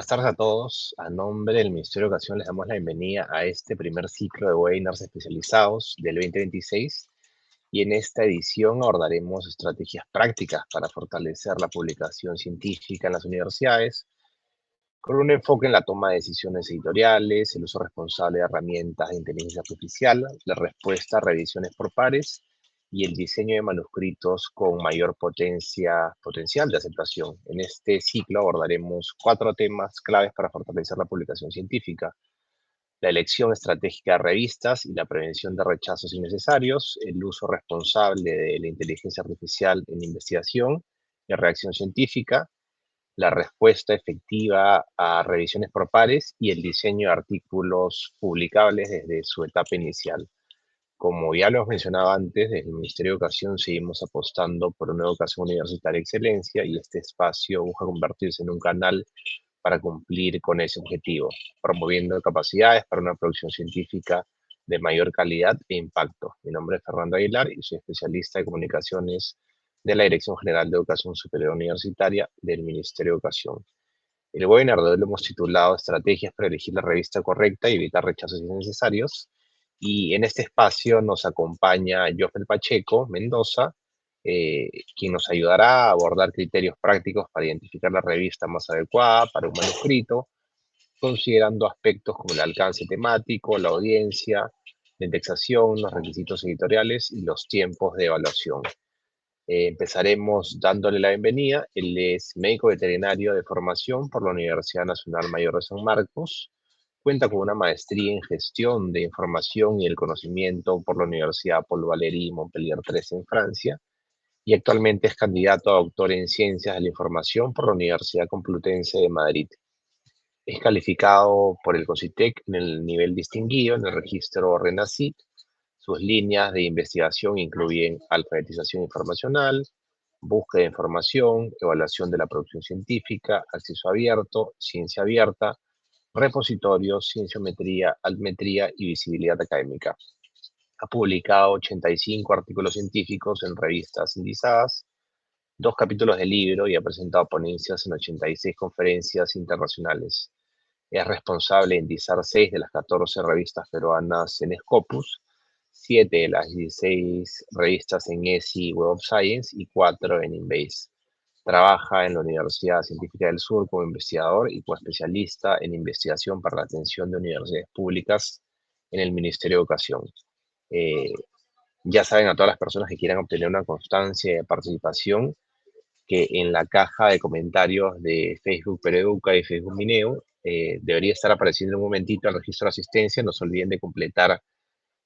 Buenas tardes a todos. A nombre del Ministerio de Educación les damos la bienvenida a este primer ciclo de webinars especializados del 2026 y en esta edición abordaremos estrategias prácticas para fortalecer la publicación científica en las universidades con un enfoque en la toma de decisiones editoriales, el uso responsable de herramientas de inteligencia artificial, la respuesta a revisiones por pares y el diseño de manuscritos con mayor potencial de aceptación. En este ciclo abordaremos 4 temas claves para fortalecer la publicación científica: la elección estratégica de revistas y la prevención de rechazos innecesarios, el uso responsable de la inteligencia artificial en investigación y reacción científica, la respuesta efectiva a revisiones por pares y el diseño de artículos publicables desde su etapa inicial. Como ya lo hemos mencionado antes, desde el Ministerio de Educación seguimos apostando por una educación universitaria de excelencia y este espacio busca convertirse en un canal para cumplir con ese objetivo, promoviendo capacidades para una producción científica de mayor calidad e impacto. Mi nombre es Fernando Aguilar y soy especialista de comunicaciones de la Dirección General de Educación Superior Universitaria del Ministerio de Educación. El webinar de hoy lo hemos titulado Estrategias para elegir la revista correcta y evitar rechazos innecesarios. Y en este espacio nos acompaña Jofel Pacheco Mendoza, quien nos ayudará a abordar criterios prácticos para identificar la revista más adecuada para un manuscrito, considerando aspectos como el alcance temático, la audiencia, la indexación, los requisitos editoriales y los tiempos de evaluación. Empezaremos dándole la bienvenida. Él es médico veterinario de formación por la Universidad Nacional Mayor de San Marcos. Cuenta con una maestría en gestión de información y el conocimiento por la Universidad Paul Valéry Montpellier 3 en Francia. Y actualmente es candidato a doctor en Ciencias de la Información por la Universidad Complutense de Madrid. Es calificado por el COSITEC en el nivel distinguido en el registro RENACIT. Sus líneas de investigación incluyen alfabetización informacional, búsqueda de información, evaluación de la producción científica, acceso abierto, ciencia abierta, repositorios, cienciometría, altmetría y visibilidad académica. Ha publicado 85 artículos científicos en revistas indizadas, 2 capítulos de libro y ha presentado ponencias en 86 conferencias internacionales. Es responsable de indizar 6 de las 14 revistas peruanas en Scopus, 7 de las 16 revistas en ESI Web of Science y 4 en Inbase. Trabaja en la Universidad Científica del Sur como investigador y coespecialista en investigación para la atención de universidades públicas en el Ministerio de Educación. Ya saben, a todas las personas que quieran obtener una constancia de participación, que en la caja de comentarios de Facebook Pereduca y Facebook Mineo debería estar apareciendo en un momentito el registro de asistencia. No se olviden de completar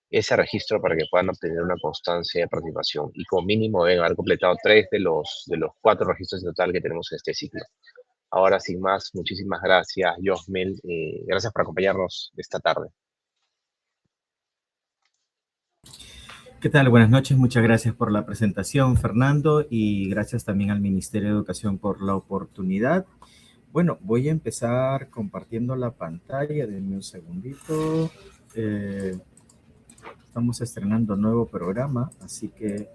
ese registro para que puedan obtener una constancia de participación. Y como mínimo deben haber completado 3 de los 4 registros en total que tenemos en este ciclo. Ahora, sin más, muchísimas gracias, Josmel. Gracias por acompañarnos esta tarde. ¿Qué tal? Buenas noches. Muchas gracias por la presentación, Fernando, y gracias también al Ministerio de Educación por la oportunidad. Bueno, voy a empezar compartiendo la pantalla. Denme un segundito. Estamos estrenando nuevo programa, así que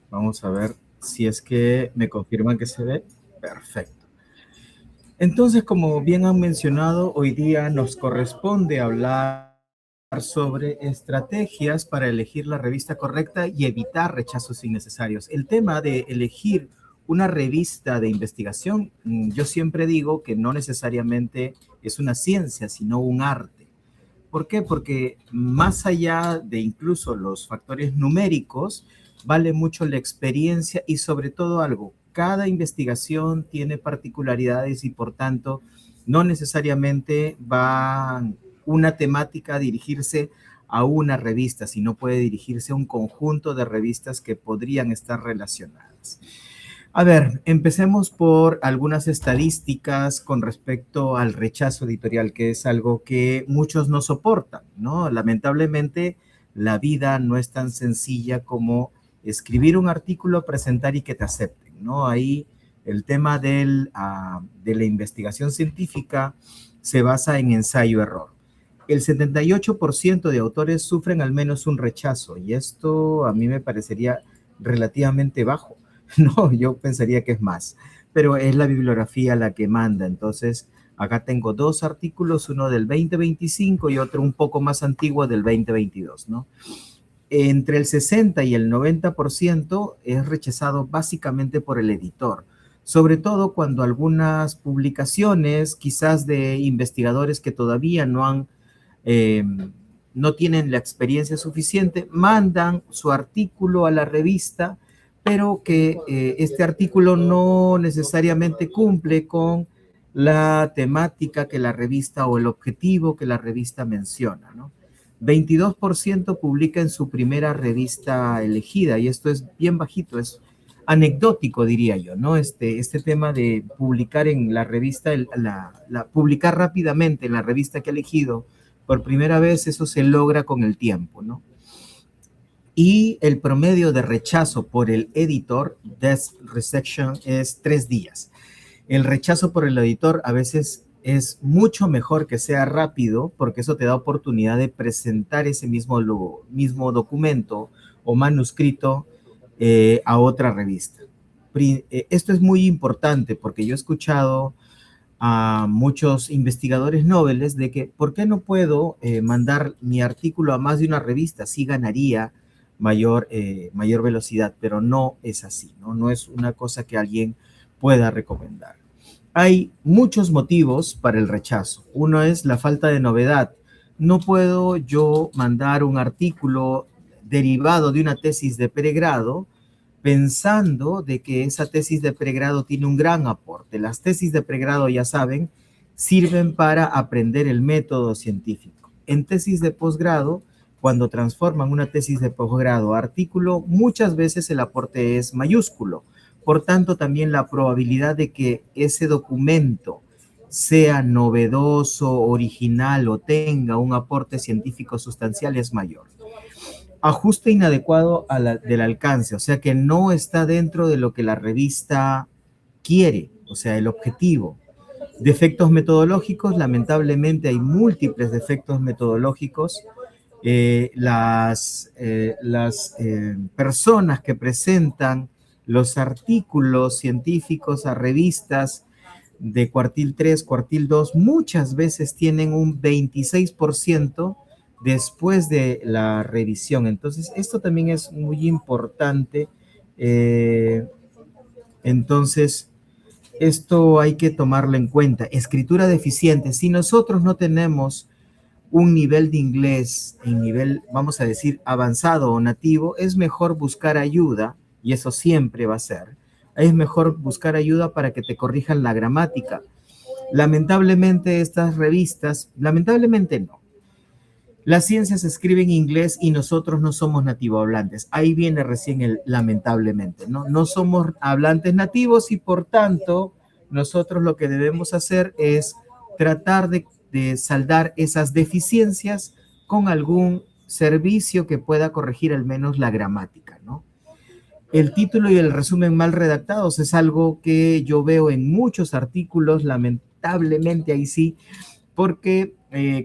vamos a ver si es que me confirman que se ve. Perfecto. Entonces, como bien han mencionado, hoy día nos corresponde hablar sobre estrategias para elegir la revista correcta y evitar rechazos innecesarios. El tema de elegir una revista de investigación, yo siempre digo que no necesariamente es una ciencia, sino un arte. ¿Por qué? Porque más allá de incluso los factores numéricos, vale mucho la experiencia y sobre todo algo. Cada investigación tiene particularidades y por tanto no necesariamente va una temática a dirigirse a una revista, sino puede dirigirse a un conjunto de revistas que podrían estar relacionadas. A ver, empecemos por algunas estadísticas con respecto al rechazo editorial, que es algo que muchos no soportan, ¿no? Lamentablemente, la vida no es tan sencilla como escribir un artículo, presentar y que te acepten, ¿no? Ahí el tema de la investigación científica se basa en ensayo-error. El 78% de autores sufren al menos un rechazo y esto a mí me parecería relativamente bajo. No, yo pensaría que es más, pero es la bibliografía la que manda. Entonces, Acá tengo dos artículos, uno del 2025 y otro un poco más antiguo del 2022, ¿no? Entre el 60 y el 90% es rechazado básicamente por el editor, sobre todo cuando algunas publicaciones, quizás de investigadores que todavía eh, no tienen la experiencia suficiente, mandan su artículo a la revista, pero que este artículo no necesariamente cumple con la temática que la revista o el objetivo que la revista menciona, ¿no? 22% publica en su primera revista elegida, y esto es bien bajito, es anecdótico, diría yo, ¿no? Este tema de publicar en la revista, publicar rápidamente en la revista que ha elegido por primera vez, eso se logra con el tiempo, ¿no? Y el promedio de rechazo por el editor, desk rejection, es 3 días. El rechazo por el editor a veces es mucho mejor que sea rápido, porque eso te da oportunidad de presentar ese mismo documento o manuscrito a otra revista. Esto es muy importante porque yo he escuchado a muchos investigadores nobles de que, ¿por qué no puedo mandar mi artículo a más de una revista? Sí ganaría mayor velocidad, pero no es así, ¿no? No es una cosa que alguien pueda recomendar. Hay muchos motivos para el rechazo. Uno es la falta de novedad. No puedo yo mandar un artículo derivado de una tesis de pregrado pensando de que esa tesis de pregrado tiene un gran aporte. Las tesis de pregrado, ya saben, sirven para aprender el método científico. En tesis de posgrado, cuando transforman una tesis de posgrado a artículo, muchas veces el aporte es mayúsculo. Por tanto, también la probabilidad de que ese documento sea novedoso, original o tenga un aporte científico sustancial es mayor. Ajuste inadecuado del alcance, o sea que no está dentro de lo que la revista quiere, o sea, el objetivo. Defectos metodológicos, lamentablemente hay múltiples defectos metodológicos. Las personas que presentan los artículos científicos a revistas de cuartil 3, cuartil 2, muchas veces tienen un 26% después de la revisión. Entonces, esto también es muy importante. Entonces, esto hay que tomarlo en cuenta. Escritura deficiente. Si nosotros no tenemos un nivel de inglés en nivel, vamos a decir, avanzado o nativo, es mejor buscar ayuda, y eso siempre va a ser. Es mejor buscar ayuda para que te corrijan la gramática. Lamentablemente estas revistas, lamentablemente no. Las ciencias se escriben en inglés y nosotros no somos nativohablantes. Ahí viene recién el lamentablemente, ¿no? No somos hablantes nativos y por tanto nosotros lo que debemos hacer es tratar de saldar esas deficiencias con algún servicio que pueda corregir al menos la gramática, ¿no? El título y el resumen mal redactados es algo que yo veo en muchos artículos, lamentablemente ahí sí, porque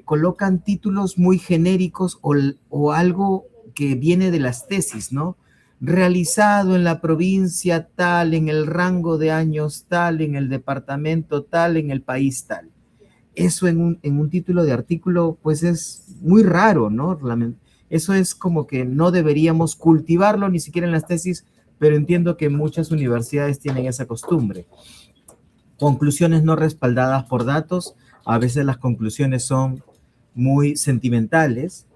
colocan títulos muy genéricos o algo que viene de las tesis, ¿no? Realizado en la provincia tal, en el rango de años tal, en el departamento tal, en el país tal. Eso en un título de artículo, pues es muy raro, ¿no? Eso es como que no deberíamos cultivarlo ni siquiera en las tesis, pero entiendo que muchas universidades tienen esa costumbre. Conclusiones no respaldadas por datos. A veces las conclusiones son muy sentimentales,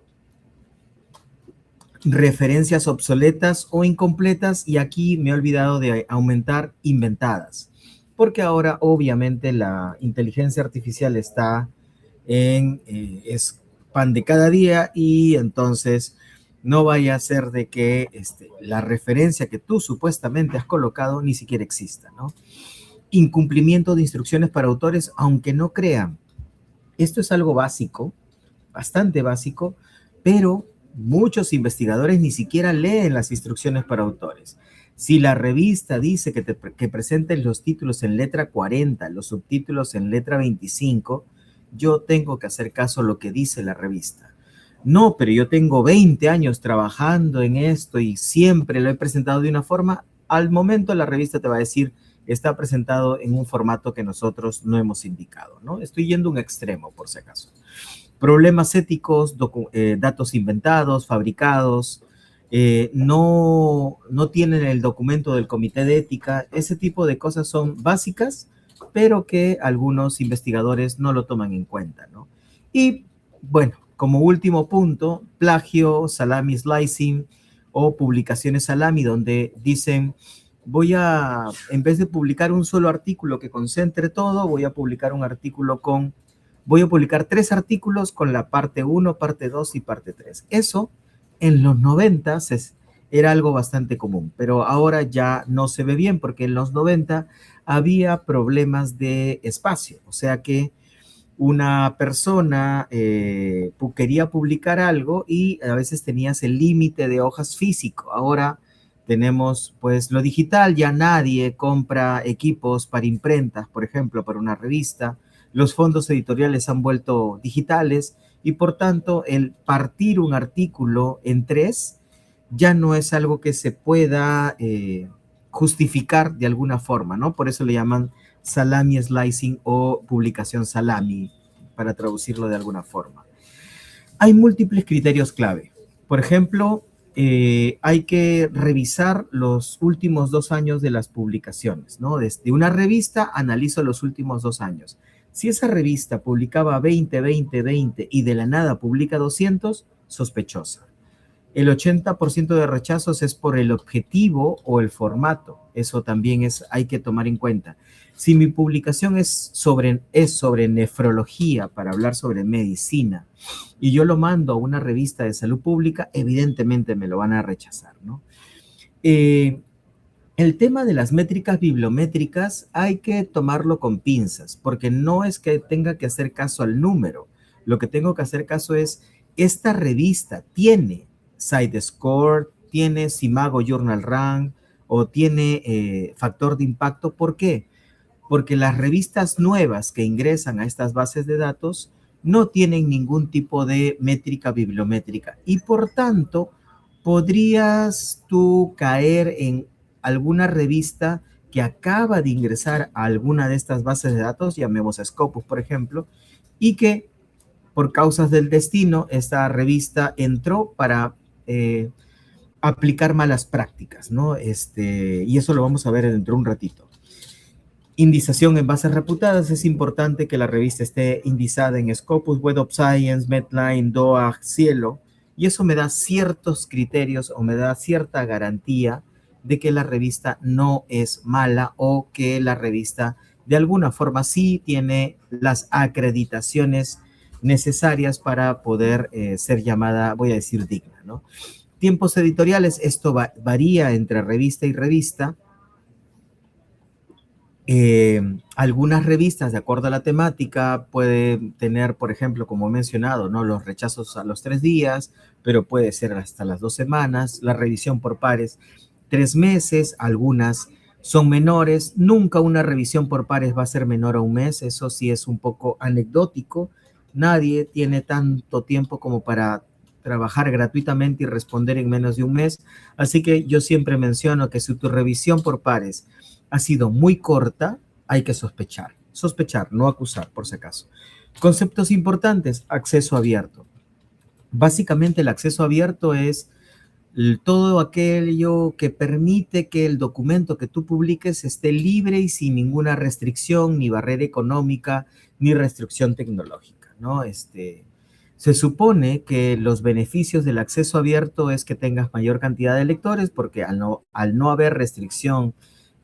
referencias obsoletas o incompletas, y aquí me he olvidado de aumentar inventadas, porque ahora obviamente la inteligencia artificial está es pan de cada día, y entonces no vaya a ser de que la referencia que tú supuestamente has colocado ni siquiera exista, ¿no? Incumplimiento de instrucciones para autores, aunque no crean. Esto es algo básico, bastante básico, pero muchos investigadores ni siquiera leen las instrucciones para autores. Si la revista dice que presentes los títulos en letra 40, los subtítulos en letra 25, yo tengo que hacer caso a lo que dice la revista. No, pero yo tengo 20 años trabajando en esto y siempre lo he presentado de una forma. Al momento la revista te va a decir está presentado en un formato que nosotros no hemos indicado, ¿no? Estoy yendo a un extremo, por si acaso. Problemas éticos, datos inventados, fabricados, no tienen el documento del comité de ética. Ese tipo de cosas son básicas, pero que algunos investigadores no lo toman en cuenta, ¿no? Y bueno, como último punto, plagio, salami slicing o publicaciones salami, donde dicen, en vez de publicar un solo artículo que concentre todo, voy a publicar un artículo voy a publicar 3 artículos con la parte 1, parte 2 y parte 3. Eso en los 90 era algo bastante común, pero ahora ya no se ve bien porque en los 90 había problemas de espacio, o sea que una persona quería publicar algo y a veces tenías el límite de hojas físico. Ahora tenemos pues lo digital, ya nadie compra equipos para imprentas, por ejemplo, para una revista. Los fondos editoriales han vuelto digitales y por tanto el partir un artículo en 3 ya no es algo que se pueda justificar de alguna forma, ¿no? Por eso le llaman salami slicing o publicación salami, para traducirlo de alguna forma. Hay múltiples criterios clave. Por ejemplo, hay que revisar los últimos 2 años de las publicaciones, ¿no? Desde una revista analizo los últimos 2 años. Si esa revista publicaba 20, 20, 20 y de la nada publica 200, sospechosa. El 80% de rechazos es por el objetivo o el formato. Eso también hay que tomar en cuenta. Si mi publicación es sobre nefrología, para hablar sobre medicina, y yo lo mando a una revista de salud pública, evidentemente me lo van a rechazar, ¿no? El tema de las métricas bibliométricas hay que tomarlo con pinzas, porque no es que tenga que hacer caso al número. Lo que tengo que hacer caso es, esta revista tiene SiteScore, tiene Simago Journal Rank o tiene factor de impacto. ¿Por qué? Porque las revistas nuevas que ingresan a estas bases de datos no tienen ningún tipo de métrica bibliométrica y por tanto podrías tú caer en alguna revista que acaba de ingresar a alguna de estas bases de datos, llamemos a Scopus, por ejemplo, y que por causas del destino, esta revista entró para aplicar malas prácticas, ¿no? Y eso lo vamos a ver dentro de un ratito. Indización en bases reputadas. Es importante que la revista esté indizada en Scopus, Web of Science, Medline, DOAG, Cielo, y eso me da ciertos criterios o me da cierta garantía de que la revista no es mala o que la revista de alguna forma sí tiene las acreditaciones necesarias para poder ser llamada, voy a decir, digna, ¿no? Tiempos editoriales, esto varía entre revista y revista. Algunas revistas, de acuerdo a la temática, pueden tener, por ejemplo, como he mencionado, ¿no? Los rechazos a los 3 días, pero puede ser hasta las 2 semanas. La revisión por pares, 3 meses. Algunas son menores. Nunca una revisión por pares va a ser menor a un mes. Eso sí es un poco anecdótico. Nadie tiene tanto tiempo como para trabajar gratuitamente y responder en menos de un mes. Así que yo siempre menciono que si tu revisión por pares ha sido muy corta, hay que sospechar. Sospechar, no acusar, por si acaso. Conceptos importantes, acceso abierto. Básicamente el acceso abierto es todo aquello que permite que el documento que tú publiques esté libre y sin ninguna restricción, ni barrera económica, ni restricción tecnológica, ¿no? Se supone que los beneficios del acceso abierto es que tengas mayor cantidad de lectores, porque al no haber restricción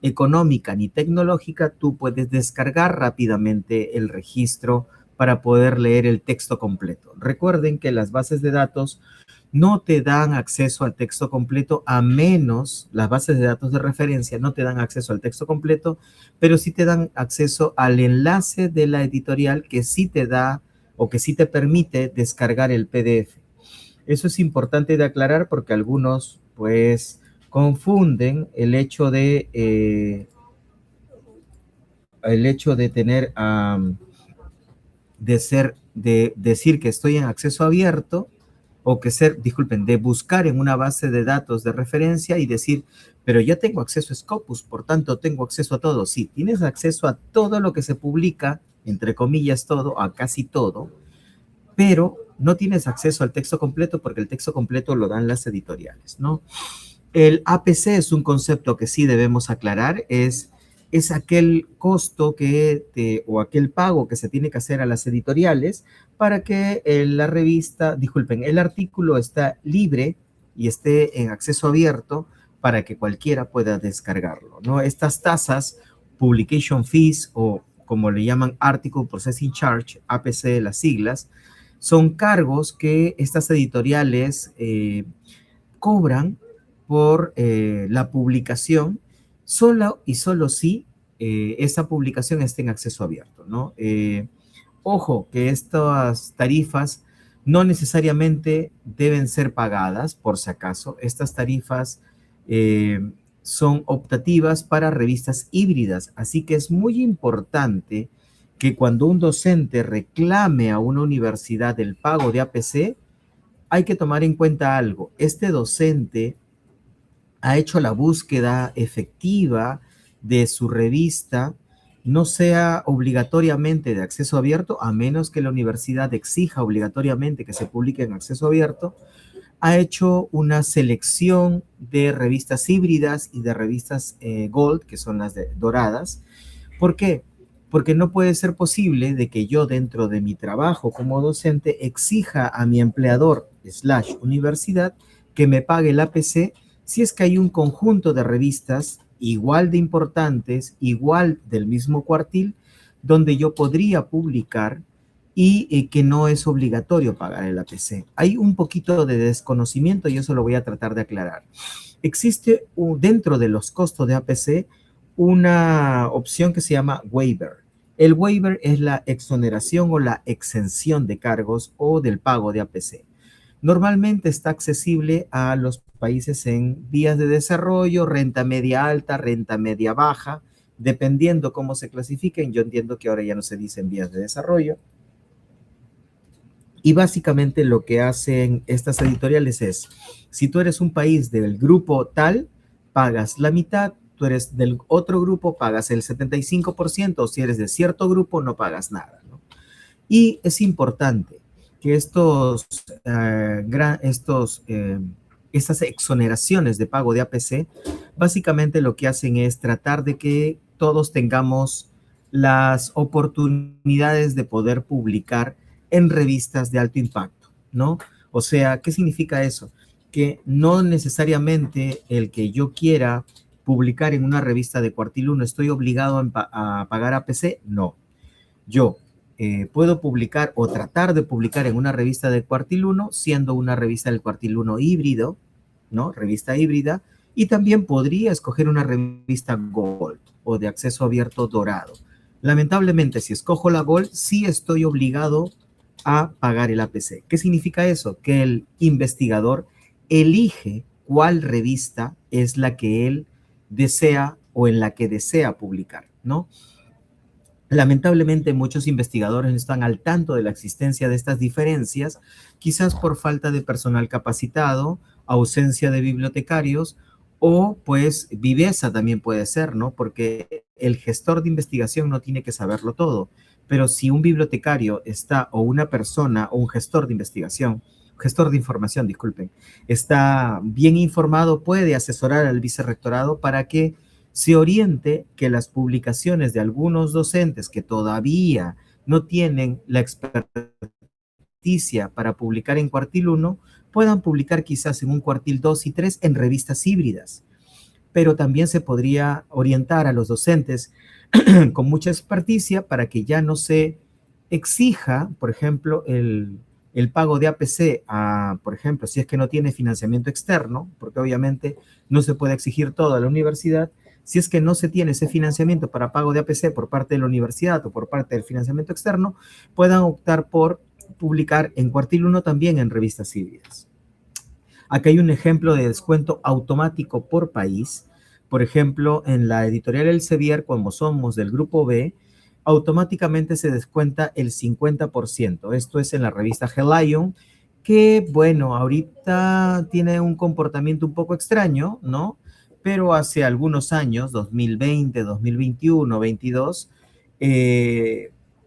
económica ni tecnológica, tú puedes descargar rápidamente el registro para poder leer el texto completo. Recuerden que las bases de datos no te dan acceso al texto completo, a menos las bases de datos de referencia no te dan acceso al texto completo, pero sí te dan acceso al enlace de la editorial que sí te da o que sí te permite descargar el PDF. Eso es importante de aclarar porque algunos, pues, confunden el hecho de tener, de decir que estoy en acceso abierto o de buscar en una base de datos de referencia y decir, pero ya tengo acceso a Scopus, por tanto tengo acceso a todo. Sí, tienes acceso a todo lo que se publica, entre comillas todo, a casi todo, pero no tienes acceso al texto completo porque el texto completo lo dan las editoriales, ¿no? El APC es un concepto que sí debemos aclarar, es aquel costo o aquel pago que se tiene que hacer a las editoriales para que la revista, disculpen, el artículo está libre y esté en acceso abierto para que cualquiera pueda descargarlo, ¿no? Estas tasas, publication fees o como le llaman Article Processing Charge, APC, las siglas, son cargos que estas editoriales cobran por la publicación solo y solo si esa publicación esté en acceso abierto, ¿no? Ojo, que estas tarifas no necesariamente deben ser pagadas, por si acaso. Estas tarifas son optativas para revistas híbridas, así que es muy importante que cuando un docente reclame a una universidad el pago de APC, hay que tomar en cuenta algo. Este docente ha hecho la búsqueda efectiva de su revista, no sea obligatoriamente de acceso abierto, a menos que la universidad exija obligatoriamente que se publique en acceso abierto, ha hecho una selección de revistas híbridas y de revistas Gold, que son las doradas. ¿Por qué? Porque no puede ser posible de que yo dentro de mi trabajo como docente exija a mi empleador / universidad que me pague el APC si es que hay un conjunto de revistas igual de importantes, igual del mismo cuartil, donde yo podría publicar y que no es obligatorio pagar el APC. Hay un poquito de desconocimiento y eso lo voy a tratar de aclarar. Existe dentro de los costos de APC una opción que se llama waiver. El waiver es la exoneración o la exención de cargos o del pago de APC. Normalmente está accesible a los países en vías de desarrollo, renta media alta, renta media baja, dependiendo cómo se clasifiquen. Yo entiendo que ahora ya no se dice en vías de desarrollo. Y básicamente lo que hacen estas editoriales es, si tú eres un país del grupo tal, pagas la mitad, tú eres del otro grupo, pagas el 75%, o si eres de cierto grupo, no pagas nada, ¿no? Y es importante que estas exoneraciones de pago de APC, básicamente lo que hacen es tratar de que todos tengamos las oportunidades de poder publicar en revistas de alto impacto, ¿no? O sea, ¿qué significa eso? Que no necesariamente el que yo quiera publicar en una revista de cuartil 1 estoy obligado a pagar APC, no. Yo puedo publicar o tratar de publicar en una revista de cuartil 1, siendo una revista del cuartil 1 híbrido, ¿no? Revista híbrida, y también podría escoger una revista Gold o de acceso abierto dorado. Lamentablemente, si escojo la Gold, sí estoy obligado a pagar el APC. ¿Qué significa eso? Que el investigador elige cuál revista es la que él desea o en la que desea publicar, ¿no? Lamentablemente, muchos investigadores no están al tanto de la existencia de estas diferencias, quizás por falta de personal capacitado, ausencia de bibliotecarios o pues viveza también puede ser, ¿no? Porque el gestor de investigación no tiene que saberlo todo, pero si un bibliotecario está o una persona o un gestor de investigación, gestor de información, disculpen, está bien informado, puede asesorar al vicerrectorado para que se oriente que las publicaciones de algunos docentes que todavía no tienen la experticia para publicar en cuartil 1, puedan publicar quizás en un cuartil 2 y 3 en revistas híbridas. Pero también se podría orientar a los docentes con mucha experticia para que ya no se exija, por ejemplo, el pago de APC por ejemplo, si es que no tiene financiamiento externo, porque obviamente no se puede exigir todo a la universidad. Si es que no se tiene ese financiamiento para pago de APC por parte de la universidad o por parte del financiamiento externo, puedan optar por publicar en cuartil 1 también en revistas híbridas. Aquí hay un ejemplo de descuento automático por país. Por ejemplo, en la editorial Elsevier, como somos del grupo B, automáticamente se descuenta el 50%. Esto es en la revista Helion, que, bueno, ahorita tiene un comportamiento un poco extraño, ¿no? pero hace algunos años, 2020, 2021, 22,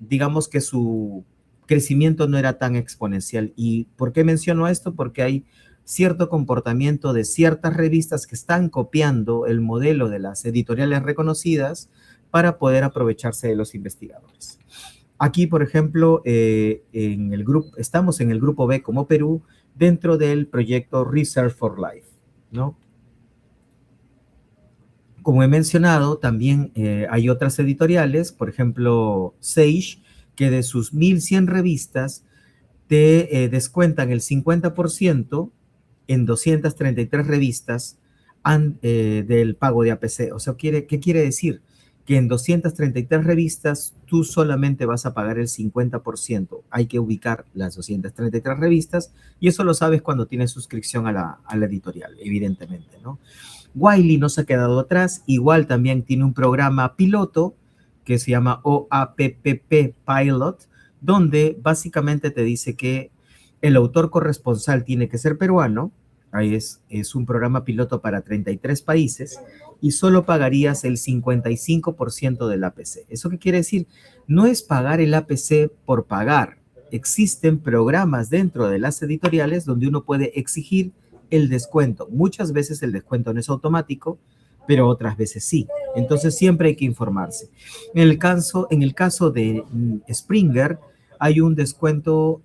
digamos que su crecimiento no era tan exponencial. ¿Y por qué menciono esto? Porque hay cierto comportamiento de ciertas revistas que están copiando el modelo de las editoriales reconocidas para poder aprovecharse de los investigadores. Aquí, por ejemplo, estamos en el grupo B como Perú dentro del proyecto Research for Life, ¿no? Como he mencionado, también hay otras editoriales, por ejemplo, Sage, que de sus 1.100 revistas te descuentan el 50% en 233 revistas del pago de APC. O sea, ¿qué quiere decir? Que en 233 revistas tú solamente vas a pagar el 50%. Hay que ubicar las 233 revistas y eso lo sabes cuando tienes suscripción a la editorial, evidentemente, ¿no? Wiley no se ha quedado atrás, igual también tiene un programa piloto que se llama OAPPP Pilot, donde básicamente te dice que el autor corresponsal tiene que ser peruano. Ahí es un programa piloto para 33 países y solo pagarías el 55% del APC. ¿Eso qué quiere decir? No es pagar el APC por pagar. Existen programas dentro de las editoriales donde uno puede exigir el descuento. Muchas veces el descuento no es automático, pero otras veces sí. Entonces siempre hay que informarse. En el caso de Springer, hay un descuento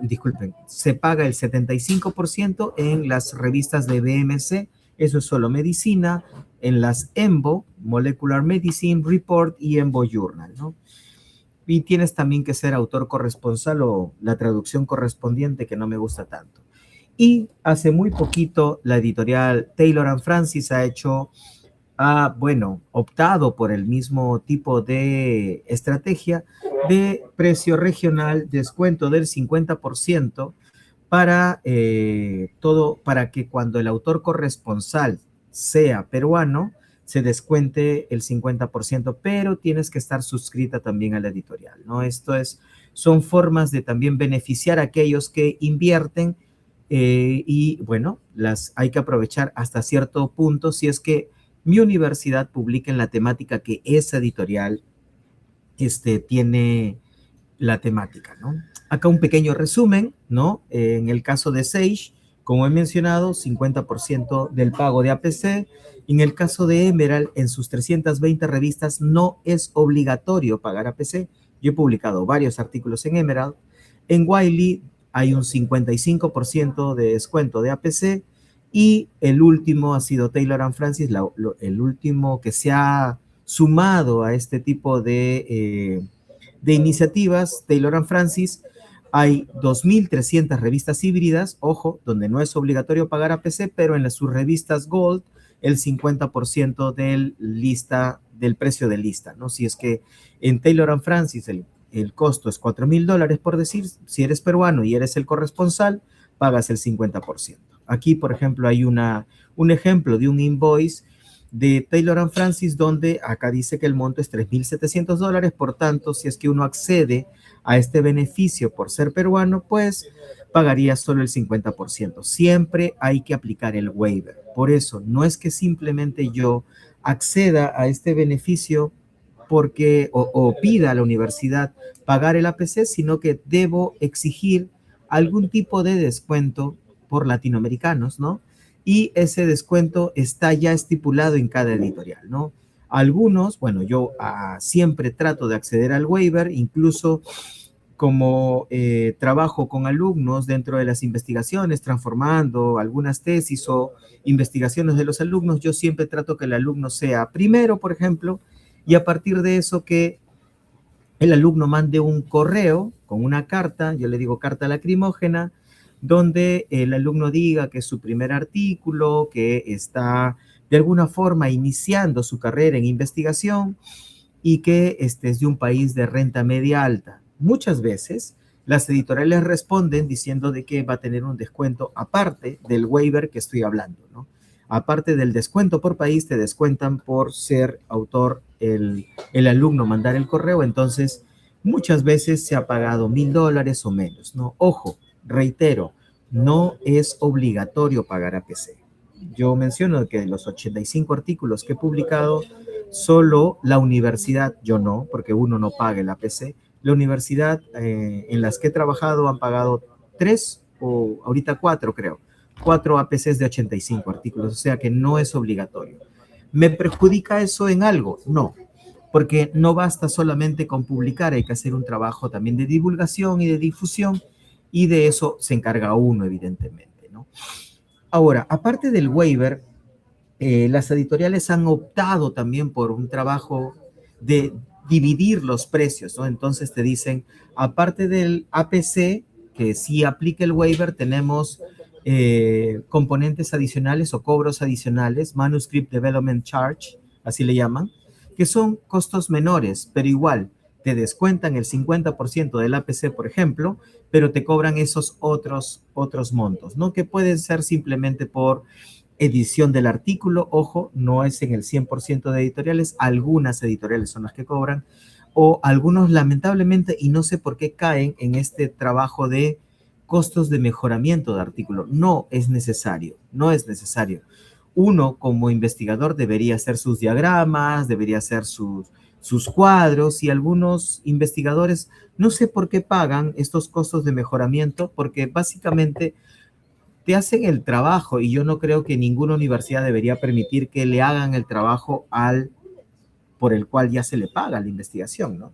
disculpen, se paga el 75% en las revistas de BMC, eso es solo medicina, en las EMBO, Molecular Medicine Report y EMBO Journal, ¿no? Y tienes también que ser autor corresponsal o la traducción correspondiente, que no me gusta tanto. Y hace muy poquito la editorial Taylor & Francis optado por el mismo tipo de estrategia de precio regional, descuento del 50% para para que cuando el autor corresponsal sea peruano, se descuente el 50%, pero tienes que estar suscrita también a la editorial, ¿no? Son formas de también beneficiar a aquellos que invierten y bueno, hay que aprovechar hasta cierto punto si es que mi universidad publica en la temática que esa editorial tiene la temática, ¿no? Acá un pequeño resumen, ¿no? En el caso de Sage, como he mencionado, 50% del pago de APC. En el caso de Emerald, en sus 320 revistas no es obligatorio pagar APC. Yo he publicado varios artículos en Emerald. En Wiley hay un 55% de descuento de APC y el último ha sido Taylor & Francis, el último que se ha sumado a este tipo de iniciativas. Taylor & Francis, hay 2.300 revistas híbridas, ojo, donde no es obligatorio pagar APC, pero en sus revistas Gold, el 50% del precio de lista, ¿no? Si es que en Taylor & Francis el costo es $4,000, por decir, si eres peruano y eres el corresponsal, pagas el 50%. Aquí, por ejemplo, hay un ejemplo de un invoice de Taylor & Francis, donde acá dice que el monto es $3,700, por tanto, si es que uno accede a este beneficio por ser peruano, pues pagaría solo el 50%. Siempre hay que aplicar el waiver. Por eso, no es que simplemente yo acceda a este beneficio porque o pida a la universidad pagar el APC, sino que debo exigir algún tipo de descuento por latinoamericanos, ¿no? Y ese descuento está ya estipulado en cada editorial, ¿no? Algunos, bueno, yo siempre trato de acceder al waiver, incluso como trabajo con alumnos dentro de las investigaciones, transformando algunas tesis o investigaciones de los alumnos, yo siempre trato que el alumno sea primero, por ejemplo, y a partir de eso que el alumno mande un correo con una carta, yo le digo carta lacrimógena, donde el alumno diga que es su primer artículo, que está de alguna forma iniciando su carrera en investigación y que es de un país de renta media alta. Muchas veces las editoriales responden diciendo de que va a tener un descuento aparte del waiver que estoy hablando, ¿no? Aparte del descuento por país, te descuentan por ser autor el alumno mandar el correo. Entonces, muchas veces se ha pagado $1,000 o menos, ¿no? Ojo, reitero, no es obligatorio pagar APC. yo menciono que de los 85 artículos que he publicado, solo la universidad, yo no, porque uno no paga el APC, la universidad en las que he trabajado han pagado 3 o ahorita 4 creo, 4 APCs de 85 artículos, o sea que no es obligatorio. ¿Me perjudica eso en algo? No, porque no basta solamente con publicar, hay que hacer un trabajo también de divulgación y de difusión, y de eso se encarga uno, evidentemente, ¿no? Ahora, aparte del waiver, las editoriales han optado también por un trabajo de dividir los precios, ¿no? Entonces te dicen, aparte del APC, que sí aplica el waiver, tenemos componentes adicionales o cobros adicionales, Manuscript Development Charge, así le llaman, que son costos menores, pero igual te descuentan el 50% del APC, por ejemplo, pero te cobran esos otros montos, ¿no? Que pueden ser simplemente por edición del artículo, ojo, no es en el 100% de editoriales, algunas editoriales son las que cobran, o algunos lamentablemente, y no sé por qué caen en este trabajo de costos de mejoramiento de artículo. No es necesario, no es necesario. Uno como investigador debería hacer sus diagramas, debería hacer sus cuadros, y algunos investigadores no sé por qué pagan estos costos de mejoramiento, porque básicamente te hacen el trabajo, y yo no creo que ninguna universidad debería permitir que le hagan el trabajo por el cual ya se le paga la investigación, ¿no?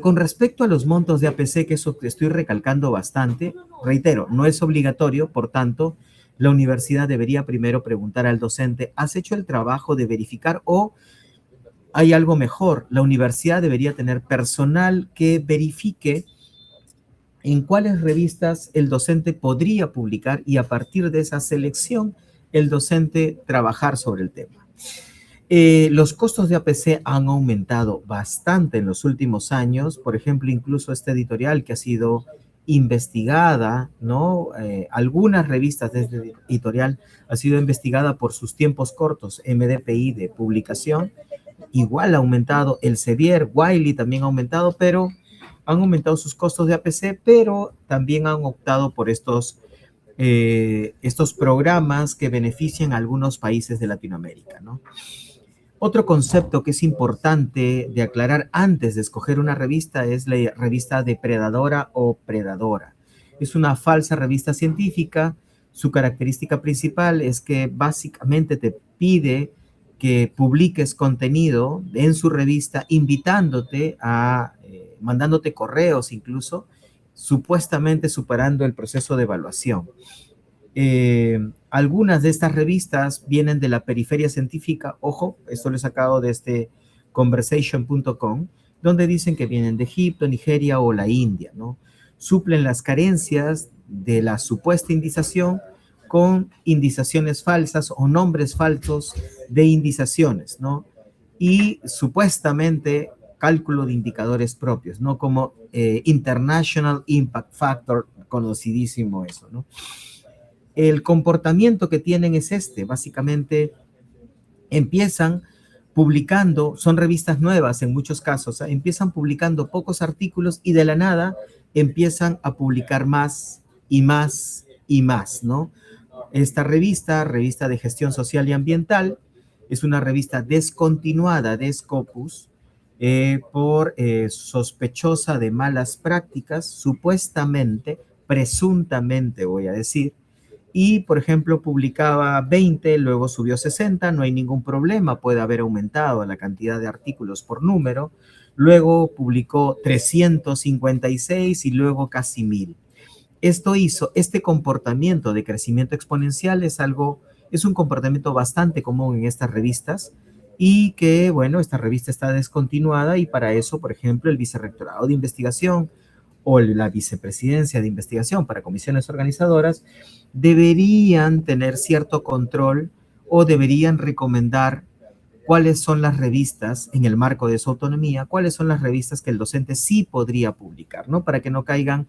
Con respecto a los montos de APC, que eso que estoy recalcando bastante, reitero, no es obligatorio, por tanto, la universidad debería primero preguntar al docente, ¿has hecho el trabajo de verificar o hay algo mejor? La universidad debería tener personal que verifique en cuáles revistas el docente podría publicar, y a partir de esa selección el docente trabajar sobre el tema. Los costos de APC han aumentado bastante en los últimos años. Por ejemplo, incluso esta editorial que ha sido investigada, ¿no? Algunas revistas de esta editorial ha sido investigada por sus tiempos cortos, MDPI de publicación. Igual ha aumentado el Sevier, Wiley también ha aumentado, pero han aumentado sus costos de APC, pero también han optado por estos programas que benefician a algunos países de Latinoamérica, ¿no? Otro concepto que es importante de aclarar antes de escoger una revista es la revista depredadora o predadora. Es una falsa revista científica. Su característica principal es que básicamente te pide que publiques contenido en su revista, invitándote mandándote correos incluso, supuestamente superando el proceso de evaluación. Algunas de estas revistas vienen de la periferia científica, ojo, esto lo he sacado de este conversation.com, donde dicen que vienen de Egipto, Nigeria o la India, ¿no? Suplen las carencias de la supuesta indización con indizaciones falsas o nombres falsos de indizaciones, ¿no? Y supuestamente cálculo de indicadores propios, ¿no? Como International Impact Factor, conocidísimo eso, ¿no? El comportamiento que tienen es básicamente empiezan publicando, son revistas nuevas en muchos casos, empiezan publicando pocos artículos y de la nada empiezan a publicar más y más y más, ¿no? Esta revista de gestión social y ambiental, es una revista descontinuada de Scopus por sospechosa de malas prácticas, supuestamente, presuntamente voy a decir, y, por ejemplo, publicaba 20, luego subió 60, no hay ningún problema, puede haber aumentado la cantidad de artículos por número, luego publicó 356 y luego casi 1000. Este comportamiento de crecimiento exponencial es un comportamiento bastante común en estas revistas, y que, bueno, esta revista está descontinuada, y para eso, por ejemplo, el Vicerrectorado de Investigación o la Vicepresidencia de Investigación para comisiones organizadoras deberían tener cierto control o deberían recomendar cuáles son las revistas en el marco de su autonomía, cuáles son las revistas que el docente sí podría publicar, ¿no? Para que no caigan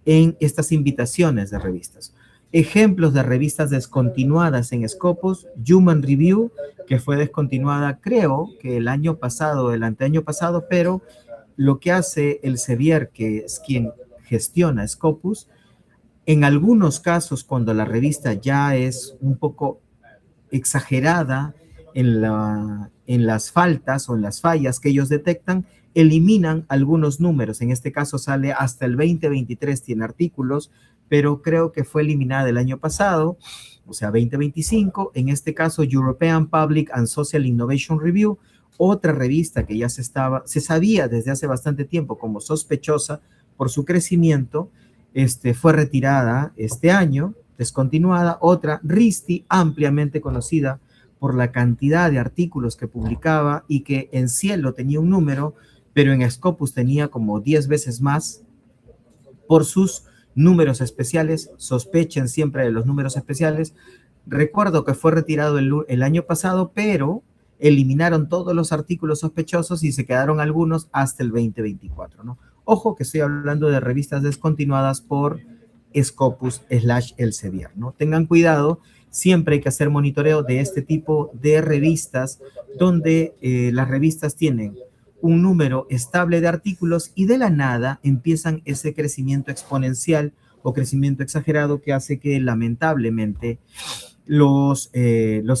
en estas invitaciones de revistas. Ejemplos de revistas descontinuadas en Scopus: Human Review, que fue descontinuada creo que el año pasado, el anteaño pasado, pero lo que hace el Sevier, que es quien gestiona Scopus, En algunos casos, cuando la revista ya es un poco exagerada en las faltas o en las fallas que ellos detectan, eliminan algunos números. En este caso sale hasta el 2023, tiene artículos, pero creo que fue eliminada el año pasado, o sea, 2025. En este caso, European Public and Social Innovation Review, otra revista que ya se sabía desde hace bastante tiempo como sospechosa por su crecimiento, fue retirada este año, descontinuada. Otra, RISTI, ampliamente conocida por la cantidad de artículos que publicaba y que en Cielo tenía un número, pero en Scopus tenía como 10 veces más por sus números especiales. Sospechen siempre de los números especiales. Recuerdo que fue retirado el año pasado, pero eliminaron todos los artículos sospechosos y se quedaron algunos hasta el 2024, ¿no? Ojo que estoy hablando de revistas descontinuadas por Scopus/Elsevier, ¿no? Tengan cuidado, siempre hay que hacer monitoreo de este tipo de revistas donde las revistas tienen un número estable de artículos y de la nada empiezan ese crecimiento exponencial o crecimiento exagerado que hace que lamentablemente los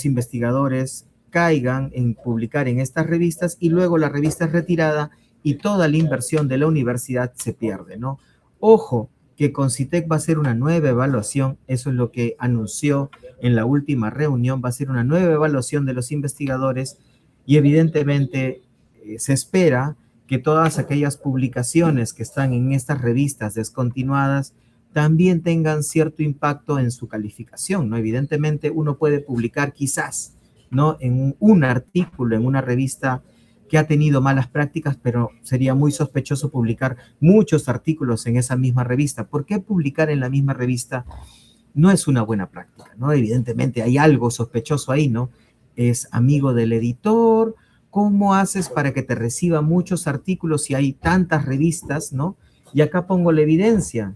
investigadores caigan en publicar en estas revistas y luego la revista es retirada y toda la inversión de la universidad se pierde, ¿no? Ojo, que Concitec va a hacer una nueva evaluación, eso es lo que anunció en la última reunión, va a ser una nueva evaluación de los investigadores y evidentemente se espera que todas aquellas publicaciones que están en estas revistas descontinuadas también tengan cierto impacto en su calificación, ¿no? Evidentemente uno puede publicar quizás, ¿no? En un artículo, en una revista que ha tenido malas prácticas, pero sería muy sospechoso publicar muchos artículos en esa misma revista. ¿Por qué publicar en la misma revista? No es una buena práctica, ¿no? Evidentemente hay algo sospechoso ahí, ¿no? Es amigo del editor. ¿Cómo haces para que te reciba muchos artículos si hay tantas revistas, ¿no? Y acá pongo la evidencia.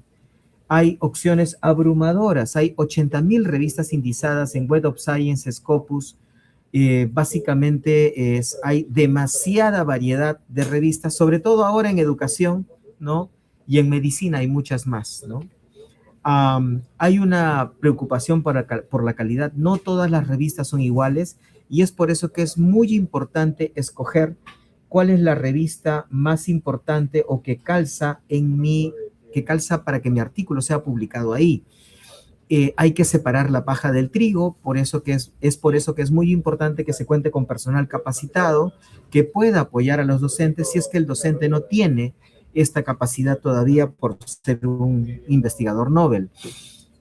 Hay opciones abrumadoras, hay 80,000 revistas indizadas en Web of Science, Scopus. Básicamente hay demasiada variedad de revistas, sobre todo ahora en educación, ¿no? Y en medicina hay muchas más, ¿no? Hay una preocupación por la calidad. No todas las revistas son iguales y es por eso que es muy importante escoger cuál es la revista más importante o que calza para que mi artículo sea publicado ahí. Hay que separar la paja del trigo, por eso que es por eso que es muy importante que se cuente con personal capacitado que pueda apoyar a los docentes si es que el docente no tiene esta capacidad todavía por ser un investigador Nobel.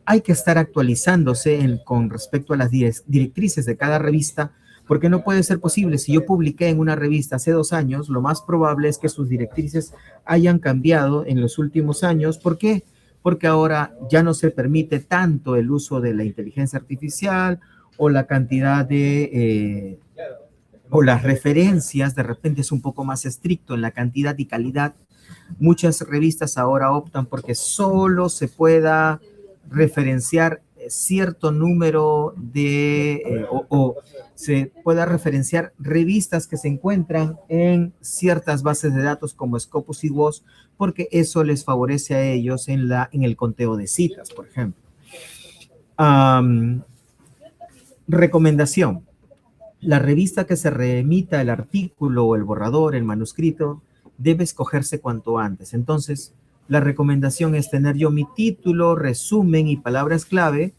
Hay que estar actualizándose con respecto a las directrices de cada revista, porque no puede ser posible. Si yo publiqué en una revista hace 2 años, lo más probable es que sus directrices hayan cambiado en los últimos años. ¿Por qué? Porque ahora ya no se permite tanto el uso de la inteligencia artificial o la cantidad de, o las referencias, de repente es un poco más estricto en la cantidad y calidad. Muchas revistas ahora optan porque solo se pueda referenciar cierto número de, o se pueda referenciar revistas que se encuentran en ciertas bases de datos como Scopus y WOS, porque eso les favorece a ellos en el conteo de citas, por ejemplo. Recomendación. La revista que se remita el artículo o el borrador, el manuscrito, debe escogerse cuanto antes. Entonces, la recomendación es tener yo mi título, resumen y palabras clave,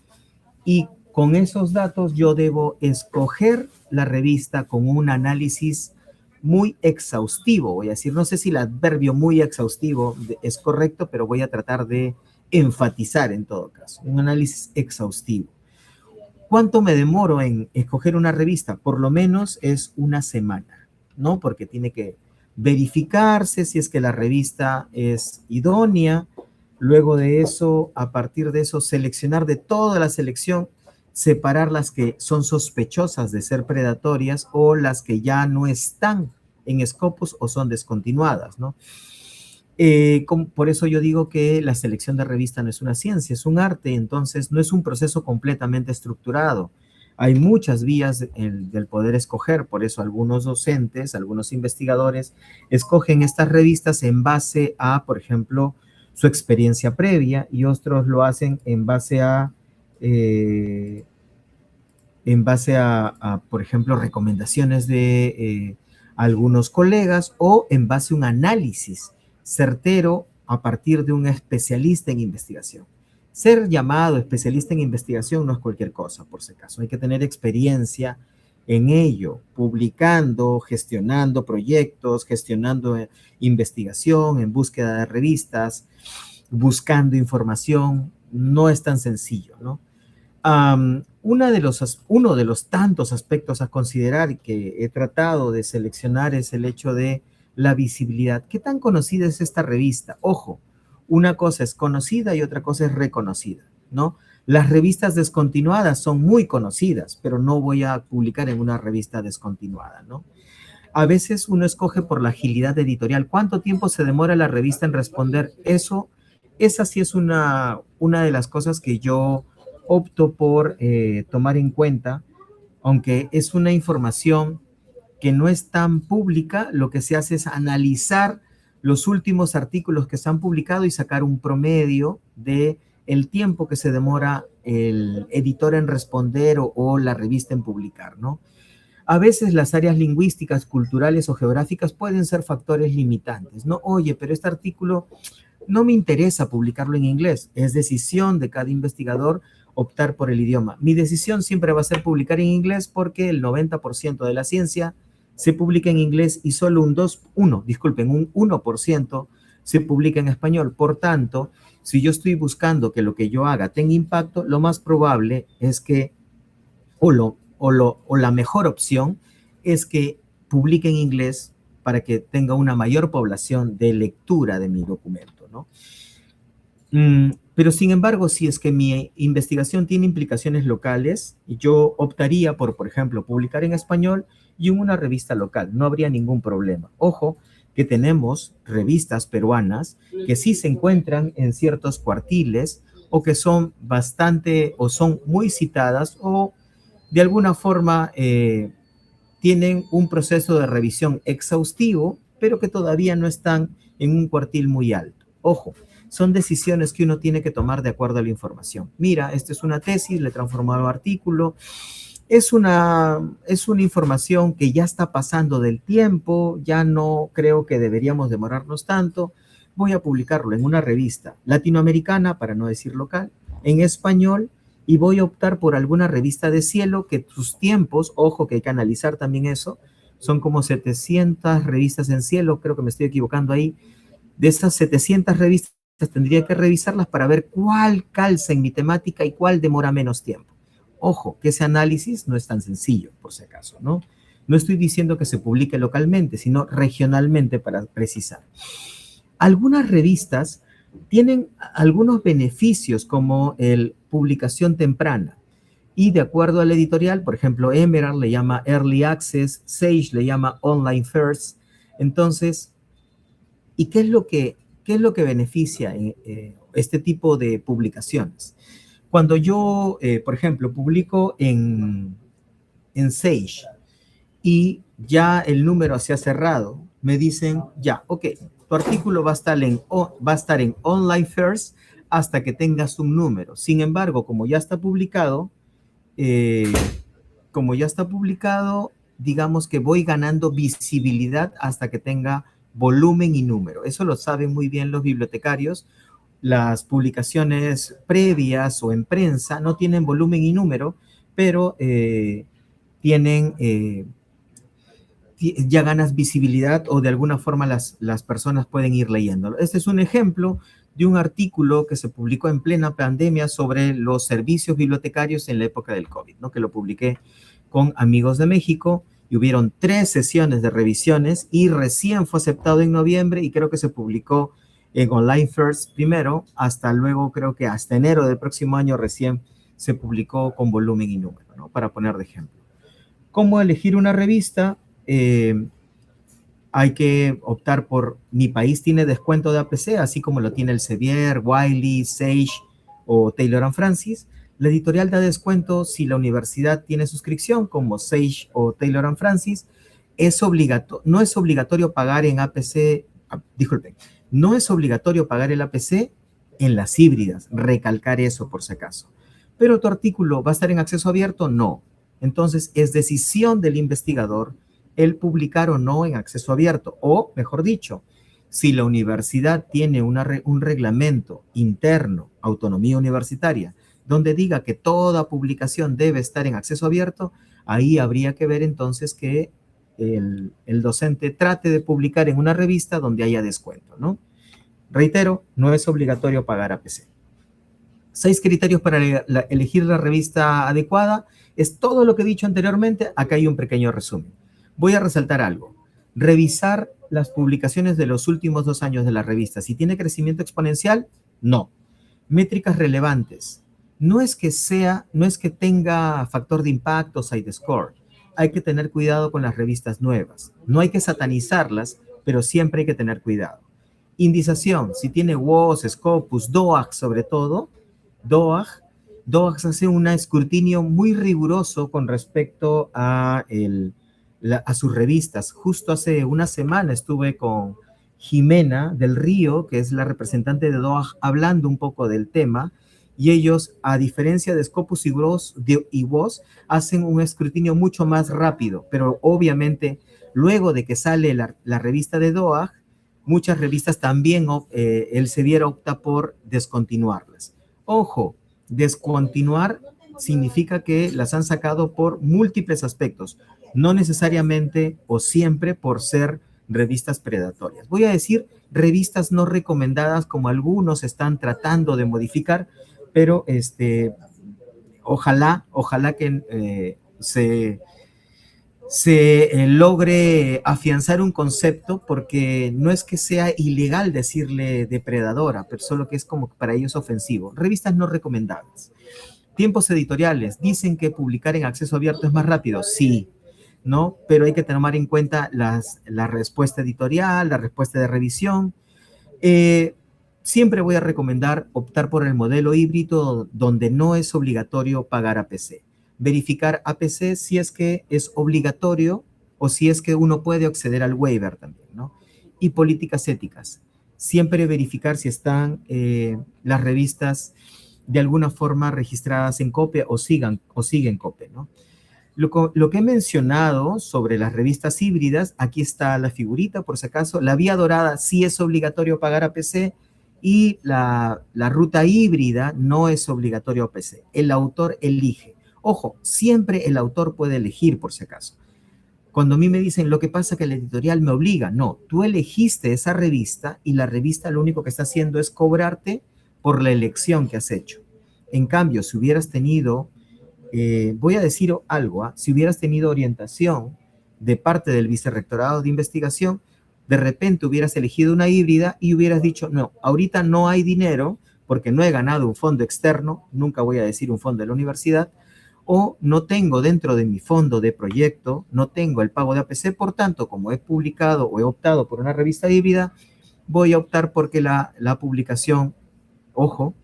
y con esos datos yo debo escoger la revista con un análisis muy exhaustivo. Voy a decir, no sé si el adverbio muy exhaustivo es correcto, pero voy a tratar de enfatizar en todo caso, un análisis exhaustivo. ¿Cuánto me demoro en escoger una revista? Por lo menos es una semana, ¿no? Porque tiene que verificarse si es que la revista es idónea. Luego de eso, a partir de eso, seleccionar de toda la selección, separar las que son sospechosas de ser predatorias o las que ya no están en Scopus o son descontinuadas, ¿no? Por eso yo digo que la selección de revista no es una ciencia, es un arte, entonces no es un proceso completamente estructurado. Hay muchas vías del poder escoger, por eso algunos docentes, algunos investigadores escogen estas revistas en base a, por ejemplo, su experiencia previa y otros lo hacen eh, por ejemplo, recomendaciones de algunos colegas o en base a un análisis certero a partir de un especialista en investigación. Ser llamado especialista en investigación no es cualquier cosa, por si acaso. Hay que tener experiencia en ello, publicando, gestionando proyectos, gestionando investigación, en búsqueda de revistas, buscando información. No es tan sencillo, ¿no? Uno de los tantos aspectos a considerar que he tratado de seleccionar es el hecho de la visibilidad. ¿Qué tan conocida es esta revista? Ojo, una cosa es conocida y otra cosa es reconocida, ¿no? Las revistas descontinuadas son muy conocidas, pero no voy a publicar en una revista descontinuada, ¿no? A veces uno escoge por la agilidad editorial. ¿Cuánto tiempo se demora la revista en responder? Esa sí es una de las cosas que yo opto por tomar en cuenta, aunque es una información que no es tan pública. Lo que se hace es analizar los últimos artículos que se han publicado y sacar un promedio de el tiempo que se demora el editor en responder o la revista en publicar, ¿no? A veces las áreas lingüísticas, culturales o geográficas pueden ser factores limitantes, ¿no? Oye, pero este artículo no me interesa publicarlo en inglés. Es decisión de cada investigador optar por el idioma. Mi decisión siempre va a ser publicar en inglés porque el 90% de la ciencia se publica en inglés y solo un 1% se publica en español. Por tanto, si yo estoy buscando que lo que yo haga tenga impacto, lo más probable es que, o la mejor opción es que publique en inglés para que tenga una mayor población de lectura de mi documento, ¿no? Pero sin embargo, si es que mi investigación tiene implicaciones locales, yo optaría por ejemplo, publicar en español y en una revista local. No habría ningún problema. Ojo, que tenemos revistas peruanas que sí se encuentran en ciertos cuartiles o que son bastante o son muy citadas o de alguna forma tienen un proceso de revisión exhaustivo, pero que todavía no están en un cuartil muy alto. Ojo, son decisiones que uno tiene que tomar de acuerdo a la información. Mira, esta es una tesis, le he transformado a artículo. Es una información que ya está pasando del tiempo, ya no creo que deberíamos demorarnos tanto. Voy a publicarlo en una revista latinoamericana, para no decir local, en español, y voy a optar por alguna revista de cielo que sus tiempos, ojo que hay que analizar también eso, son como 700 revistas en cielo, creo que me estoy equivocando ahí. De esas 700 revistas tendría que revisarlas para ver cuál calza en mi temática y cuál demora menos tiempo. Ojo, que ese análisis no es tan sencillo, por si acaso, ¿no? No estoy diciendo que se publique localmente, sino regionalmente para precisar. Algunas revistas tienen algunos beneficios como el publicación temprana y de acuerdo al editorial, por ejemplo, Emerald le llama Early Access, Sage le llama Online First. Entonces, ¿y qué es lo que beneficia este tipo de publicaciones? Cuando yo, por ejemplo, publico en Sage y ya el número se ha cerrado, me dicen, ya, ok, tu artículo va a estar en Online First hasta que tengas un número. Sin embargo, como ya está publicado, digamos que voy ganando visibilidad hasta que tenga volumen y número. Eso lo saben muy bien los bibliotecarios. Las publicaciones previas o en prensa no tienen volumen y número, pero ya ganas visibilidad o de alguna forma las personas pueden ir leyéndolo. Este es un ejemplo de un artículo que se publicó en plena pandemia sobre los servicios bibliotecarios en la época del COVID, ¿no? Que lo publiqué con amigos de México y hubieron 3 sesiones de revisiones y recién fue aceptado en noviembre y creo que se publicó en Online First primero, hasta luego creo que hasta enero del próximo año recién se publicó con volumen y número, ¿no? Para poner de ejemplo. ¿Cómo elegir una revista? Hay que optar por, mi país tiene descuento de APC, así como lo tiene Elsevier, Wiley, Sage o Taylor & Francis. La editorial da descuento si la universidad tiene suscripción, como Sage o Taylor & Francis. No es obligatorio pagar en APC disculpen, no es obligatorio pagar el APC en las híbridas, recalcar eso por si acaso. Pero tu artículo va a estar en acceso abierto, no. Entonces, es decisión del investigador el publicar o no en acceso abierto, o mejor dicho, si la universidad tiene un reglamento interno, autonomía universitaria, donde diga que toda publicación debe estar en acceso abierto, ahí habría que ver entonces que el docente trate de publicar en una revista donde haya descuento, ¿no? Reitero, no es obligatorio pagar APC. 6 criterios para elegir la revista adecuada. Es todo lo que he dicho anteriormente. Acá hay un pequeño resumen. Voy a resaltar algo. Revisar las publicaciones de los últimos 2 años de la revista. Si tiene crecimiento exponencial, no. Métricas relevantes. No es que tenga factor de impacto o side score. Hay que tener cuidado con las revistas nuevas. No hay que satanizarlas, pero siempre hay que tener cuidado. Indización, si tiene WOS, Scopus, DOAG sobre todo, DOAG hace un escrutinio muy riguroso con respecto a sus revistas. Justo hace una semana estuve con Jimena del Río, que es la representante de DOAG, hablando un poco del tema, y ellos, a diferencia de Scopus y WOS, hacen un escrutinio mucho más rápido, pero obviamente luego de que sale la revista de DOAG, muchas revistas también Elsevier opta por descontinuarlas. Ojo, descontinuar significa que las han sacado por múltiples aspectos, no necesariamente o siempre por ser revistas predatorias. Voy a decir revistas no recomendadas como algunos están tratando de modificar, pero ojalá que se logre afianzar un concepto, porque no es que sea ilegal decirle depredadora, pero solo que es como para ellos ofensivo. Revistas no recomendadas. Tiempos editoriales. Dicen que publicar en acceso abierto es más rápido. Sí, ¿no? Pero hay que tomar en cuenta la respuesta editorial, la respuesta de revisión. Siempre voy a recomendar optar por el modelo híbrido donde no es obligatorio pagar APC. Verificar APC si es que es obligatorio o si es que uno puede acceder al waiver también, ¿no? Y políticas éticas. Siempre verificar si están las revistas de alguna forma registradas en COPE o siguen COPE, ¿no? Lo que he mencionado sobre las revistas híbridas, aquí está la figurita por si acaso. La vía dorada sí es obligatorio pagar APC y la ruta híbrida no es obligatorio APC. El autor elige. Ojo, siempre el autor puede elegir por si acaso. Cuando a mí me dicen lo que pasa que el editorial me obliga, no, tú elegiste esa revista y la revista lo único que está haciendo es cobrarte por la elección que has hecho. En cambio, si hubieras tenido, voy a decir algo, si hubieras tenido orientación de parte del Vicerrectorado de Investigación, de repente hubieras elegido una híbrida y hubieras dicho, no, ahorita no hay dinero porque no he ganado un fondo externo, nunca voy a decir un fondo de la universidad, o no tengo dentro de mi fondo de proyecto, no tengo el pago de APC, por tanto, como he publicado o he optado por una revista híbrida, voy a optar porque la publicación, ojo,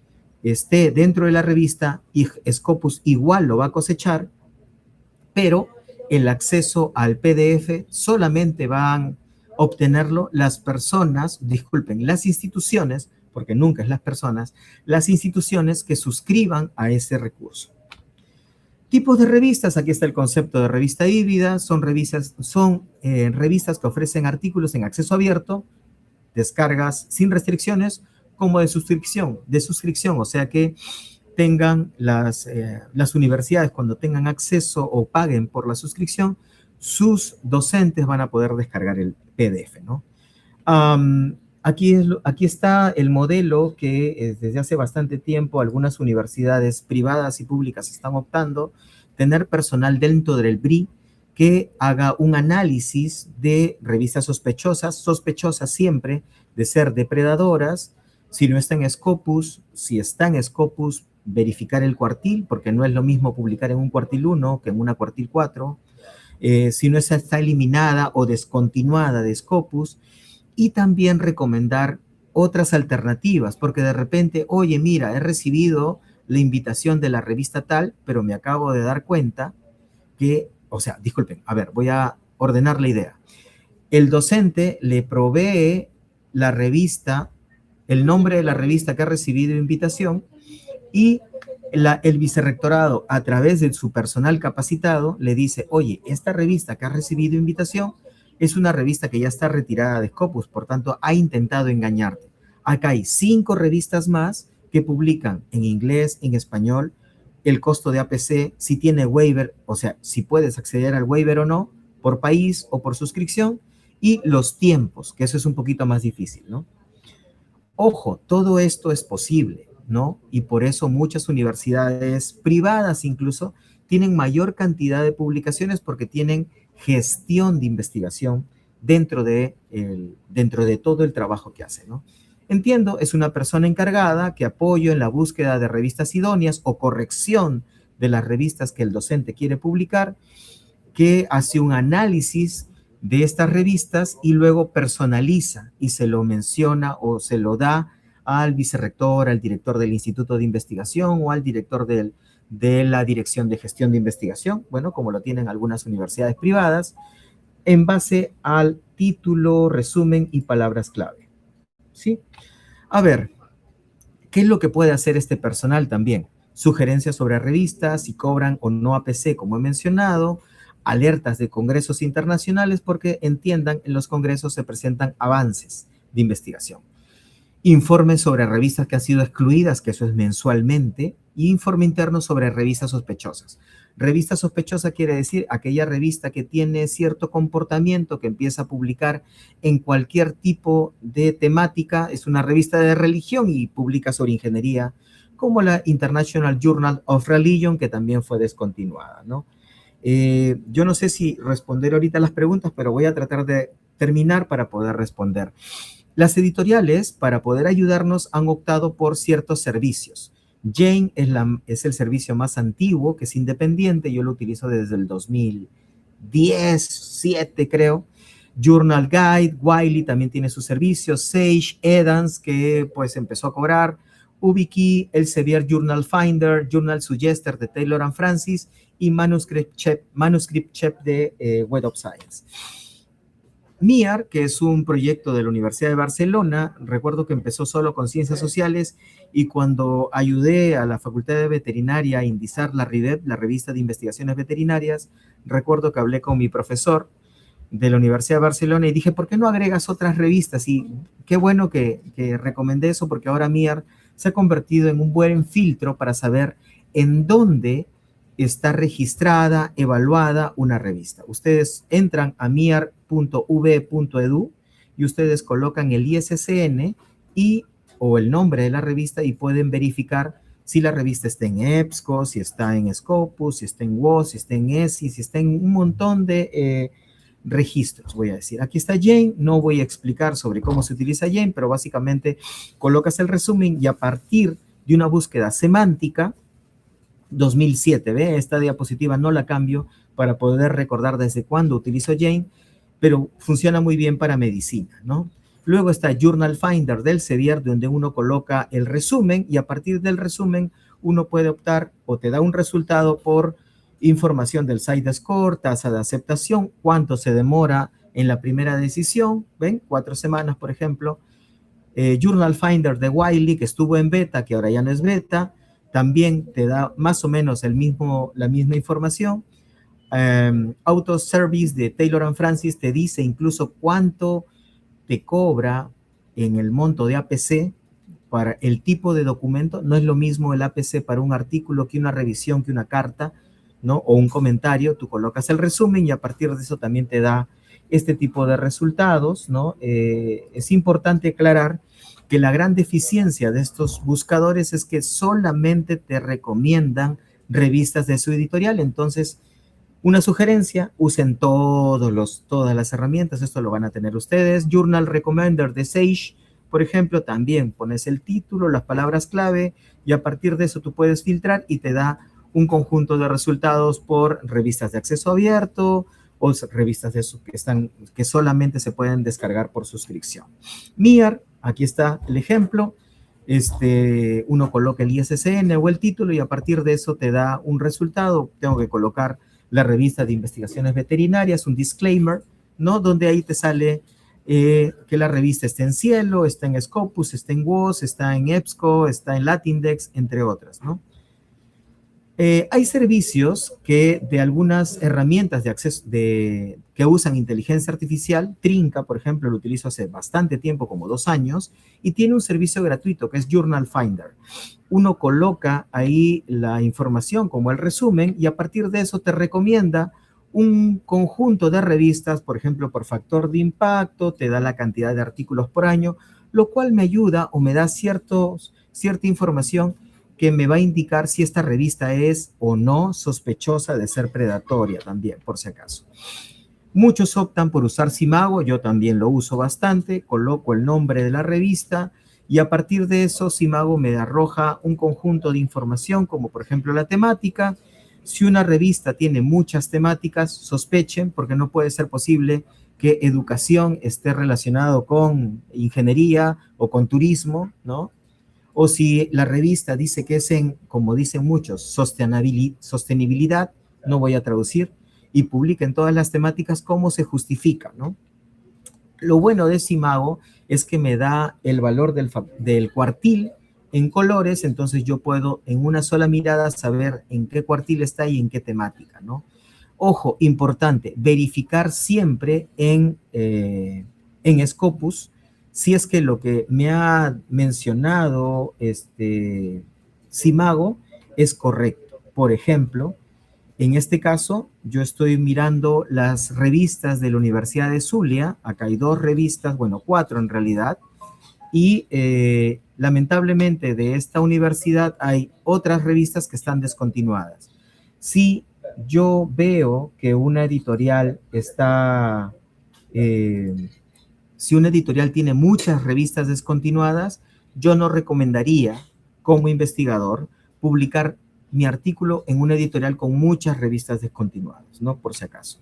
esté dentro de la revista y Scopus igual lo va a cosechar, pero el acceso al PDF solamente van a obtenerlo las personas, disculpen, las instituciones, porque nunca es las personas, las instituciones que suscriban a ese recurso. Tipos de revistas, aquí está el concepto de revista híbrida, son revistas que ofrecen artículos en acceso abierto, descargas sin restricciones, como de suscripción, o sea que tengan las universidades, cuando tengan acceso o paguen por la suscripción, sus docentes van a poder descargar el PDF, ¿no? Aquí está el modelo que desde hace bastante tiempo algunas universidades privadas y públicas están optando, tener personal dentro del BRI que haga un análisis de revistas sospechosas siempre de ser depredadoras. Si no está en Scopus, si está en Scopus, verificar el cuartil, porque no es lo mismo publicar en un cuartil 1 que en una cuartil 4. Si no está eliminada o descontinuada de Scopus, y también recomendar otras alternativas, porque de repente, oye, mira, he recibido la invitación de la revista tal, pero me acabo de dar cuenta que, disculpen, a ver, voy a ordenar la idea. El docente le provee la revista, el nombre de la revista que ha recibido invitación, y el vicerrectorado, a través de su personal capacitado, le dice, oye, esta revista que ha recibido invitación es una revista que ya está retirada de Scopus, por tanto, ha intentado engañarte. Acá hay 5 revistas más que publican en inglés, en español, el costo de APC, si tiene waiver, o sea, si puedes acceder al waiver o no, por país o por suscripción, y los tiempos, que eso es un poquito más difícil, ¿no? Ojo, todo esto es posible, ¿no? Y por eso muchas universidades privadas incluso tienen mayor cantidad de publicaciones porque tienen gestión de investigación dentro de todo el trabajo que hace, ¿no? Entiendo, es una persona encargada que apoyo en la búsqueda de revistas idóneas o corrección de las revistas que el docente quiere publicar, que hace un análisis de estas revistas y luego personaliza y se lo menciona o se lo da al vicerrector, al director del Instituto de Investigación o al director de la Dirección de Gestión de Investigación, bueno, como lo tienen algunas universidades privadas, en base al título, resumen y palabras clave. ¿Sí? A ver, ¿qué es lo que puede hacer este personal también? Sugerencias sobre revistas, si cobran o no APC, como he mencionado, alertas de congresos internacionales, porque entiendan, en los congresos se presentan avances de investigación. Informes sobre revistas que han sido excluidas, que eso es mensualmente, y informe interno sobre revistas sospechosas. Revista sospechosa quiere decir aquella revista que tiene cierto comportamiento, que empieza a publicar en cualquier tipo de temática, es una revista de religión y publica sobre ingeniería, como la International Journal of Religion, que también fue descontinuada, ¿no? Yo no sé si responder ahorita las preguntas, pero voy a tratar de terminar para poder responder. Las editoriales, para poder ayudarnos, han optado por ciertos servicios. Jane es el servicio más antiguo, que es independiente. Yo lo utilizo desde el 2010, 7 creo. Journal Guide, Wiley también tiene sus servicios. Sage, Edans, que pues empezó a cobrar. Ubiki, Elsevier Journal Finder, Journal Suggester de Taylor and Francis y Manuscript Chep de Web of Science. MIAR, que es un proyecto de la Universidad de Barcelona, recuerdo que empezó solo con ciencias sociales y cuando ayudé a la Facultad de Veterinaria a indizar la RIVEP, la Revista de Investigaciones Veterinarias, recuerdo que hablé con mi profesor de la Universidad de Barcelona y dije, ¿por qué no agregas otras revistas? Y qué bueno que recomendé eso porque ahora MIAR se ha convertido en un buen filtro para saber en dónde está registrada, evaluada una revista. Ustedes entran a miar.v.edu y ustedes colocan el ISSN o el nombre de la revista y pueden verificar si la revista está en EBSCO, si está en Scopus, si está en WOS, si está en ESI, si está en un montón de registros, voy a decir. Aquí está Jane, no voy a explicar sobre cómo se utiliza Jane, pero básicamente colocas el resumen y a partir de una búsqueda semántica, 2007, ¿ve? Esta diapositiva no la cambio para poder recordar desde cuándo utilizo Jane, pero funciona muy bien para medicina, ¿no? Luego está Journal Finder del Elsevier, donde uno coloca el resumen y a partir del resumen uno puede optar o te da un resultado por información del site score, tasa de aceptación, cuánto se demora en la primera decisión, ¿ven? 4 semanas, por ejemplo. Journal Finder de Wiley, que estuvo en beta, que ahora ya no es beta, también te da más o menos la misma información. Auto Service de Taylor and Francis te dice incluso cuánto te cobra en el monto de APC para el tipo de documento. No es lo mismo el APC para un artículo que una revisión, que una carta, ¿no? O un comentario. Tú colocas el resumen y a partir de eso también te da este tipo de resultados, ¿no? Es importante aclarar que la gran deficiencia de estos buscadores es que solamente te recomiendan revistas de su editorial. Entonces, una sugerencia, usen todas las herramientas, esto lo van a tener ustedes. Journal Recommender de Sage, por ejemplo, también pones el título, las palabras clave y a partir de eso tú puedes filtrar y te da un conjunto de resultados por revistas de acceso abierto o revistas que solamente se pueden descargar por suscripción. MIAR, aquí está el ejemplo. Uno coloca el ISSN o el título y a partir de eso te da un resultado. Tengo que colocar la revista de investigaciones veterinarias, un disclaimer, ¿no? Donde ahí te sale que la revista está en Cielo, está en Scopus, está en WOS, está en EBSCO, está en Latindex, entre otras, ¿no? Hay servicios que de algunas herramientas de acceso que usan inteligencia artificial, Trinca, por ejemplo, lo utilizo hace bastante tiempo, como 2 años, y tiene un servicio gratuito que es Journal Finder. Uno coloca ahí la información como el resumen y a partir de eso te recomienda un conjunto de revistas, por ejemplo, por factor de impacto, te da la cantidad de artículos por año, lo cual me ayuda o me da cierta información que me va a indicar si esta revista es o no sospechosa de ser predatoria también, por si acaso. Muchos optan por usar Simago, yo también lo uso bastante, coloco el nombre de la revista y a partir de eso Simago me arroja un conjunto de información como por ejemplo la temática. Si una revista tiene muchas temáticas, sospechen porque no puede ser posible que educación esté relacionado con ingeniería o con turismo, ¿no? O si la revista dice que es en, como dicen muchos, sostenibilidad, no voy a traducir, y publica en todas las temáticas, ¿cómo se justifica, no? Lo bueno de Simago es que me da el valor del cuartil en colores, entonces yo puedo en una sola mirada saber en qué cuartil está y en qué temática, ¿no? Ojo, importante, verificar siempre en Scopus si es que lo que me ha mencionado Simago es correcto. Por ejemplo, en este caso, yo estoy mirando las revistas de la Universidad de Zulia. Acá hay 2 revistas, bueno, 4 en realidad. Y lamentablemente de esta universidad hay otras revistas que están descontinuadas. Si yo veo que una editorial está... si una editorial tiene muchas revistas descontinuadas, yo no recomendaría como investigador publicar mi artículo en una editorial con muchas revistas descontinuadas, ¿no? Por si acaso.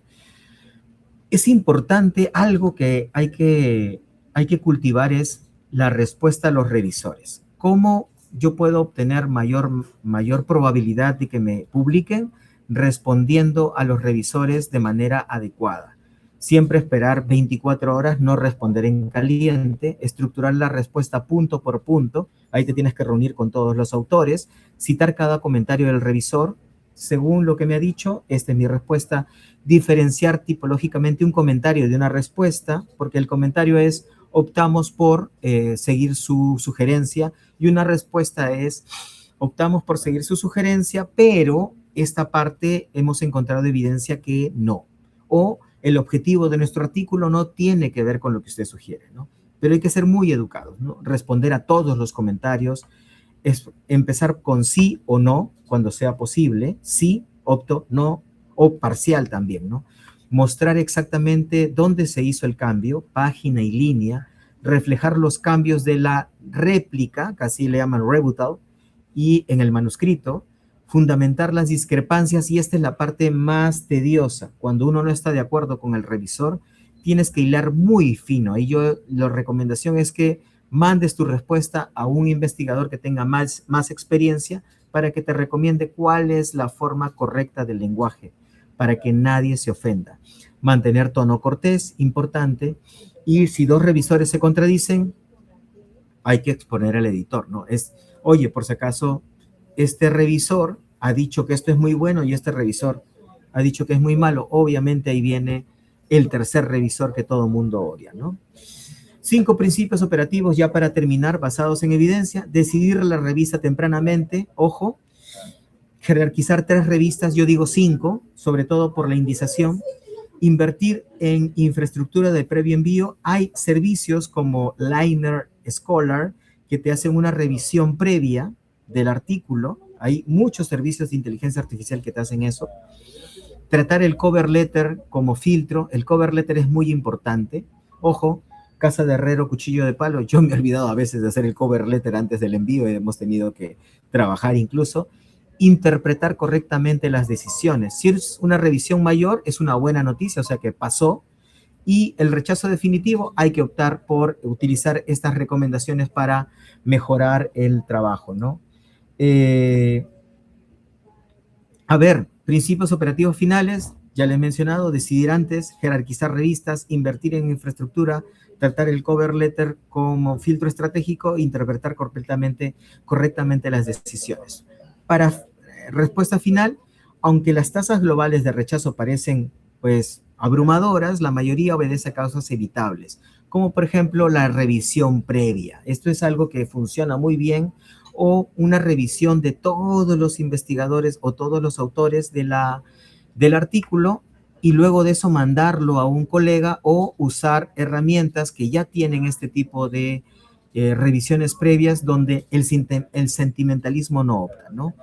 Es importante, algo que hay que cultivar es la respuesta a los revisores. ¿Cómo yo puedo obtener mayor probabilidad de que me publiquen? Respondiendo a los revisores de manera adecuada. Siempre esperar 24 horas, no responder en caliente, estructurar la respuesta punto por punto. Ahí te tienes que reunir con todos los autores, citar cada comentario del revisor. Según lo que me ha dicho, esta es mi respuesta. Diferenciar tipológicamente un comentario de una respuesta, porque el comentario es optamos por seguir su sugerencia y una respuesta es optamos por seguir su sugerencia, pero esta parte hemos encontrado evidencia que no. O el objetivo de nuestro artículo no tiene que ver con lo que usted sugiere, ¿no? Pero hay que ser muy educados, ¿no? Responder a todos los comentarios, es empezar con sí o no, cuando sea posible, sí, opto, no, o parcial también, ¿no? Mostrar exactamente dónde se hizo el cambio, página y línea, reflejar los cambios de la réplica, que así le llaman rebuttal, y en el manuscrito, fundamentar las discrepancias, y esta es la parte más tediosa. Cuando uno no está de acuerdo con el revisor, tienes que hilar muy fino. Ahí la recomendación es que mandes tu respuesta a un investigador que tenga más experiencia para que te recomiende cuál es la forma correcta del lenguaje, para que nadie se ofenda. Mantener tono cortés, importante, y si 2 revisores se contradicen, hay que exponer al editor, ¿no? Oye, por si acaso, este revisor ha dicho que esto es muy bueno y este revisor ha dicho que es muy malo. Obviamente ahí viene el tercer revisor que todo mundo odia, ¿no? 5 principios operativos ya para terminar, basados en evidencia. Decidir la revista tempranamente, ojo. Jerarquizar 3 revistas, yo digo 5, sobre todo por la indización. Invertir en infraestructura de previo envío. Hay servicios como Liner Scholar que te hacen una revisión previa del artículo. Hay muchos servicios de inteligencia artificial que te hacen eso. Tratar el cover letter como filtro. El cover letter es muy importante. Ojo, casa de herrero, cuchillo de palo. Yo me he olvidado a veces de hacer el cover letter antes del envío y hemos tenido que trabajar incluso. Interpretar correctamente las decisiones. Si es una revisión mayor, es una buena noticia, o sea que pasó. Y el rechazo definitivo, hay que optar por utilizar estas recomendaciones para mejorar el trabajo, ¿no? A ver, principios operativos finales, ya les he mencionado, decidir antes, jerarquizar revistas, invertir en infraestructura, tratar el cover letter como filtro estratégico e interpretar correctamente las decisiones. Para respuesta final, aunque las tasas globales de rechazo parecen pues abrumadoras, la mayoría obedece a causas evitables, como por ejemplo la revisión previa. Esto es algo que funciona muy bien, o una revisión de todos los investigadores o todos los autores del artículo, y luego de eso mandarlo a un colega, o usar herramientas que ya tienen este tipo de revisiones previas donde el sentimentalismo no opta, ¿no?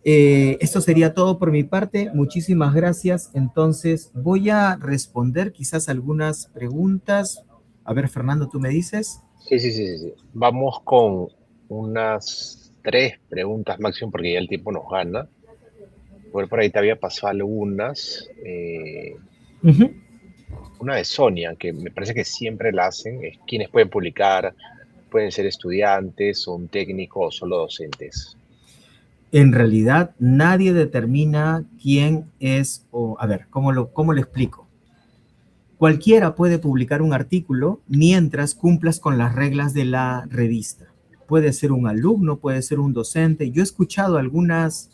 Esto sería todo por mi parte. Muchísimas gracias. Entonces, voy a responder quizás algunas preguntas. A ver, Fernando, ¿tú me dices? Sí, sí, sí, sí, sí. Vamos con unas 3 preguntas máximo porque ya el tiempo nos gana. Por ahí te había pasado algunas. Uh -huh. Una de Sonia, que me parece que siempre la hacen, es quiénes pueden publicar, pueden ser estudiantes, son técnicos o solo docentes. En realidad, nadie determina quién es, o a ver, ¿cómo lo explico? Cualquiera puede publicar un artículo mientras cumplas con las reglas de la revista. Puede ser un alumno, puede ser un docente. Yo he escuchado algunos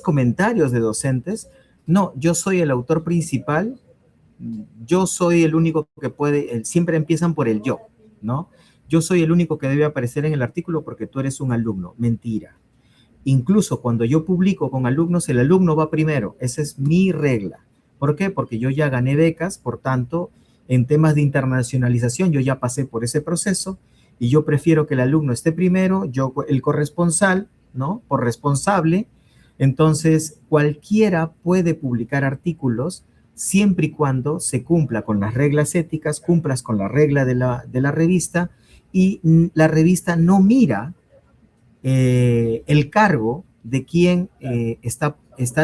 comentarios de docentes. No, yo soy el autor principal, yo soy el único que puede, siempre empiezan por el yo, ¿no? Yo soy el único que debe aparecer en el artículo porque tú eres un alumno. Mentira. Incluso cuando yo publico con alumnos, el alumno va primero. Esa es mi regla. ¿Por qué? Porque yo ya gané becas, por tanto, en temas de internacionalización yo ya pasé por ese proceso, y yo prefiero que el alumno esté primero, yo el corresponsal, ¿no? Por responsable. Entonces, cualquiera puede publicar artículos siempre y cuando se cumpla con las reglas éticas, cumplas con la regla de la revista, y la revista no mira el cargo de quien está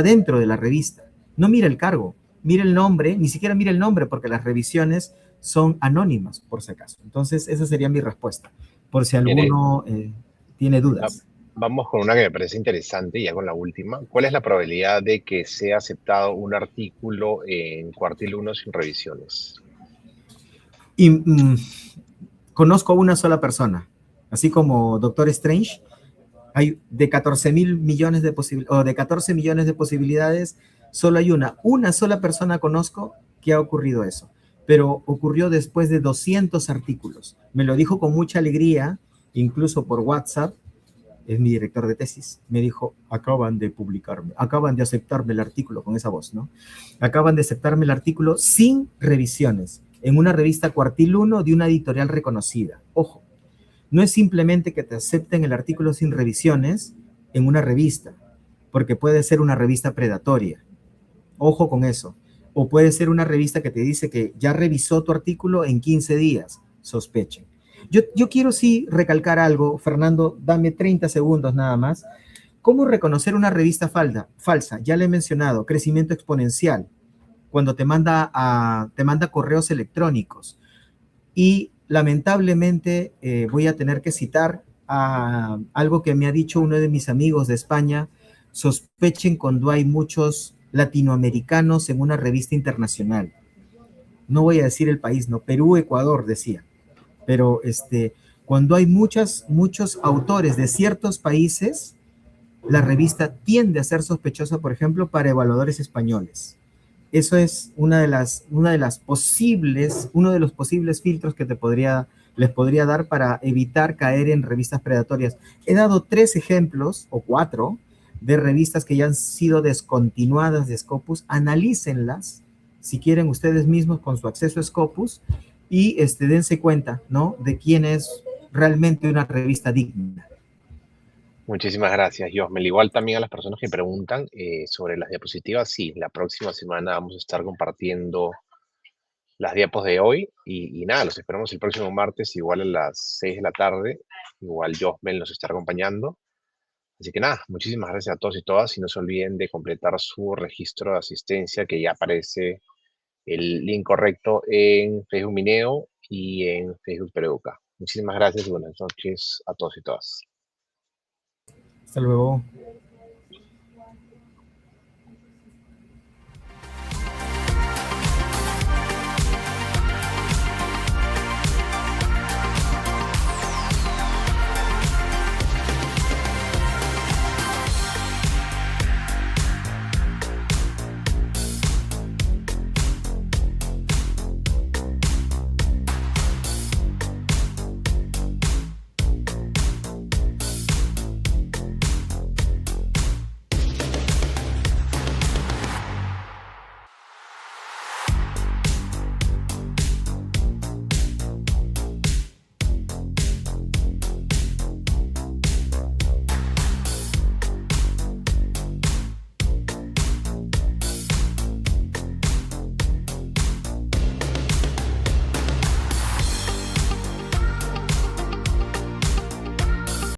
dentro de la revista. No mira el cargo, mira el nombre, ni siquiera mira el nombre, porque las revisiones son anónimas, por si acaso. Entonces, esa sería mi respuesta, por si Mire, alguno tiene va- dudas. vamos con una que me parece interesante, ya con la última. ¿Cuál es la probabilidad de que sea aceptado un artículo en cuartil 1 sin revisiones? Y conozco a una sola persona, así como Doctor Strange. Hay de 14 mil millones de posibilidades, o de 14 millones de posibilidades, solo hay una sola persona conozco que ha ocurrido eso, pero ocurrió después de 200 artículos. Me lo dijo con mucha alegría, incluso por WhatsApp. Es mi director de tesis. Me dijo: acaban de publicarme, acaban de aceptarme el artículo, con esa voz, ¿no? Acaban de aceptarme el artículo sin revisiones, en una revista Cuartil 1 de una editorial reconocida. Ojo, no es simplemente que te acepten el artículo sin revisiones en una revista, porque puede ser una revista predatoria. Ojo con eso. O puede ser una revista que te dice que ya revisó tu artículo en 15 días. Sospechen. Yo quiero sí recalcar algo, Fernando, dame 30 segundos nada más. ¿Cómo reconocer una revista falsa? Ya le he mencionado, crecimiento exponencial, cuando te manda correos electrónicos. Y lamentablemente voy a tener que citar a algo que me ha dicho uno de mis amigos de España: sospechen cuando hay muchos latinoamericanos en una revista internacional. No voy a decir el país, no, Perú, Ecuador, decía. Pero cuando hay muchos autores de ciertos países, la revista tiende a ser sospechosa, por ejemplo, para evaluadores españoles. Eso es uno de los posibles filtros que les podría dar para evitar caer en revistas predatorias. He dado 3 ejemplos, o 4, de revistas que ya han sido descontinuadas de Scopus. Analícenlas, si quieren, ustedes mismos con su acceso a Scopus, y dense cuenta, ¿no?, de quién es realmente una revista digna. Muchísimas gracias, Josmel. Igual también a las personas que preguntan sobre las diapositivas, sí, la próxima semana vamos a estar compartiendo las diapos de hoy y nada, los esperamos el próximo martes, igual a las 6 de la tarde. Igual Josmel nos estará acompañando. Así que nada, muchísimas gracias a todos y todas y no se olviden de completar su registro de asistencia, que ya aparece el link correcto en Facebook Mineo y en Facebook Peruca. Muchísimas gracias y buenas noches a todos y todas. Hasta luego.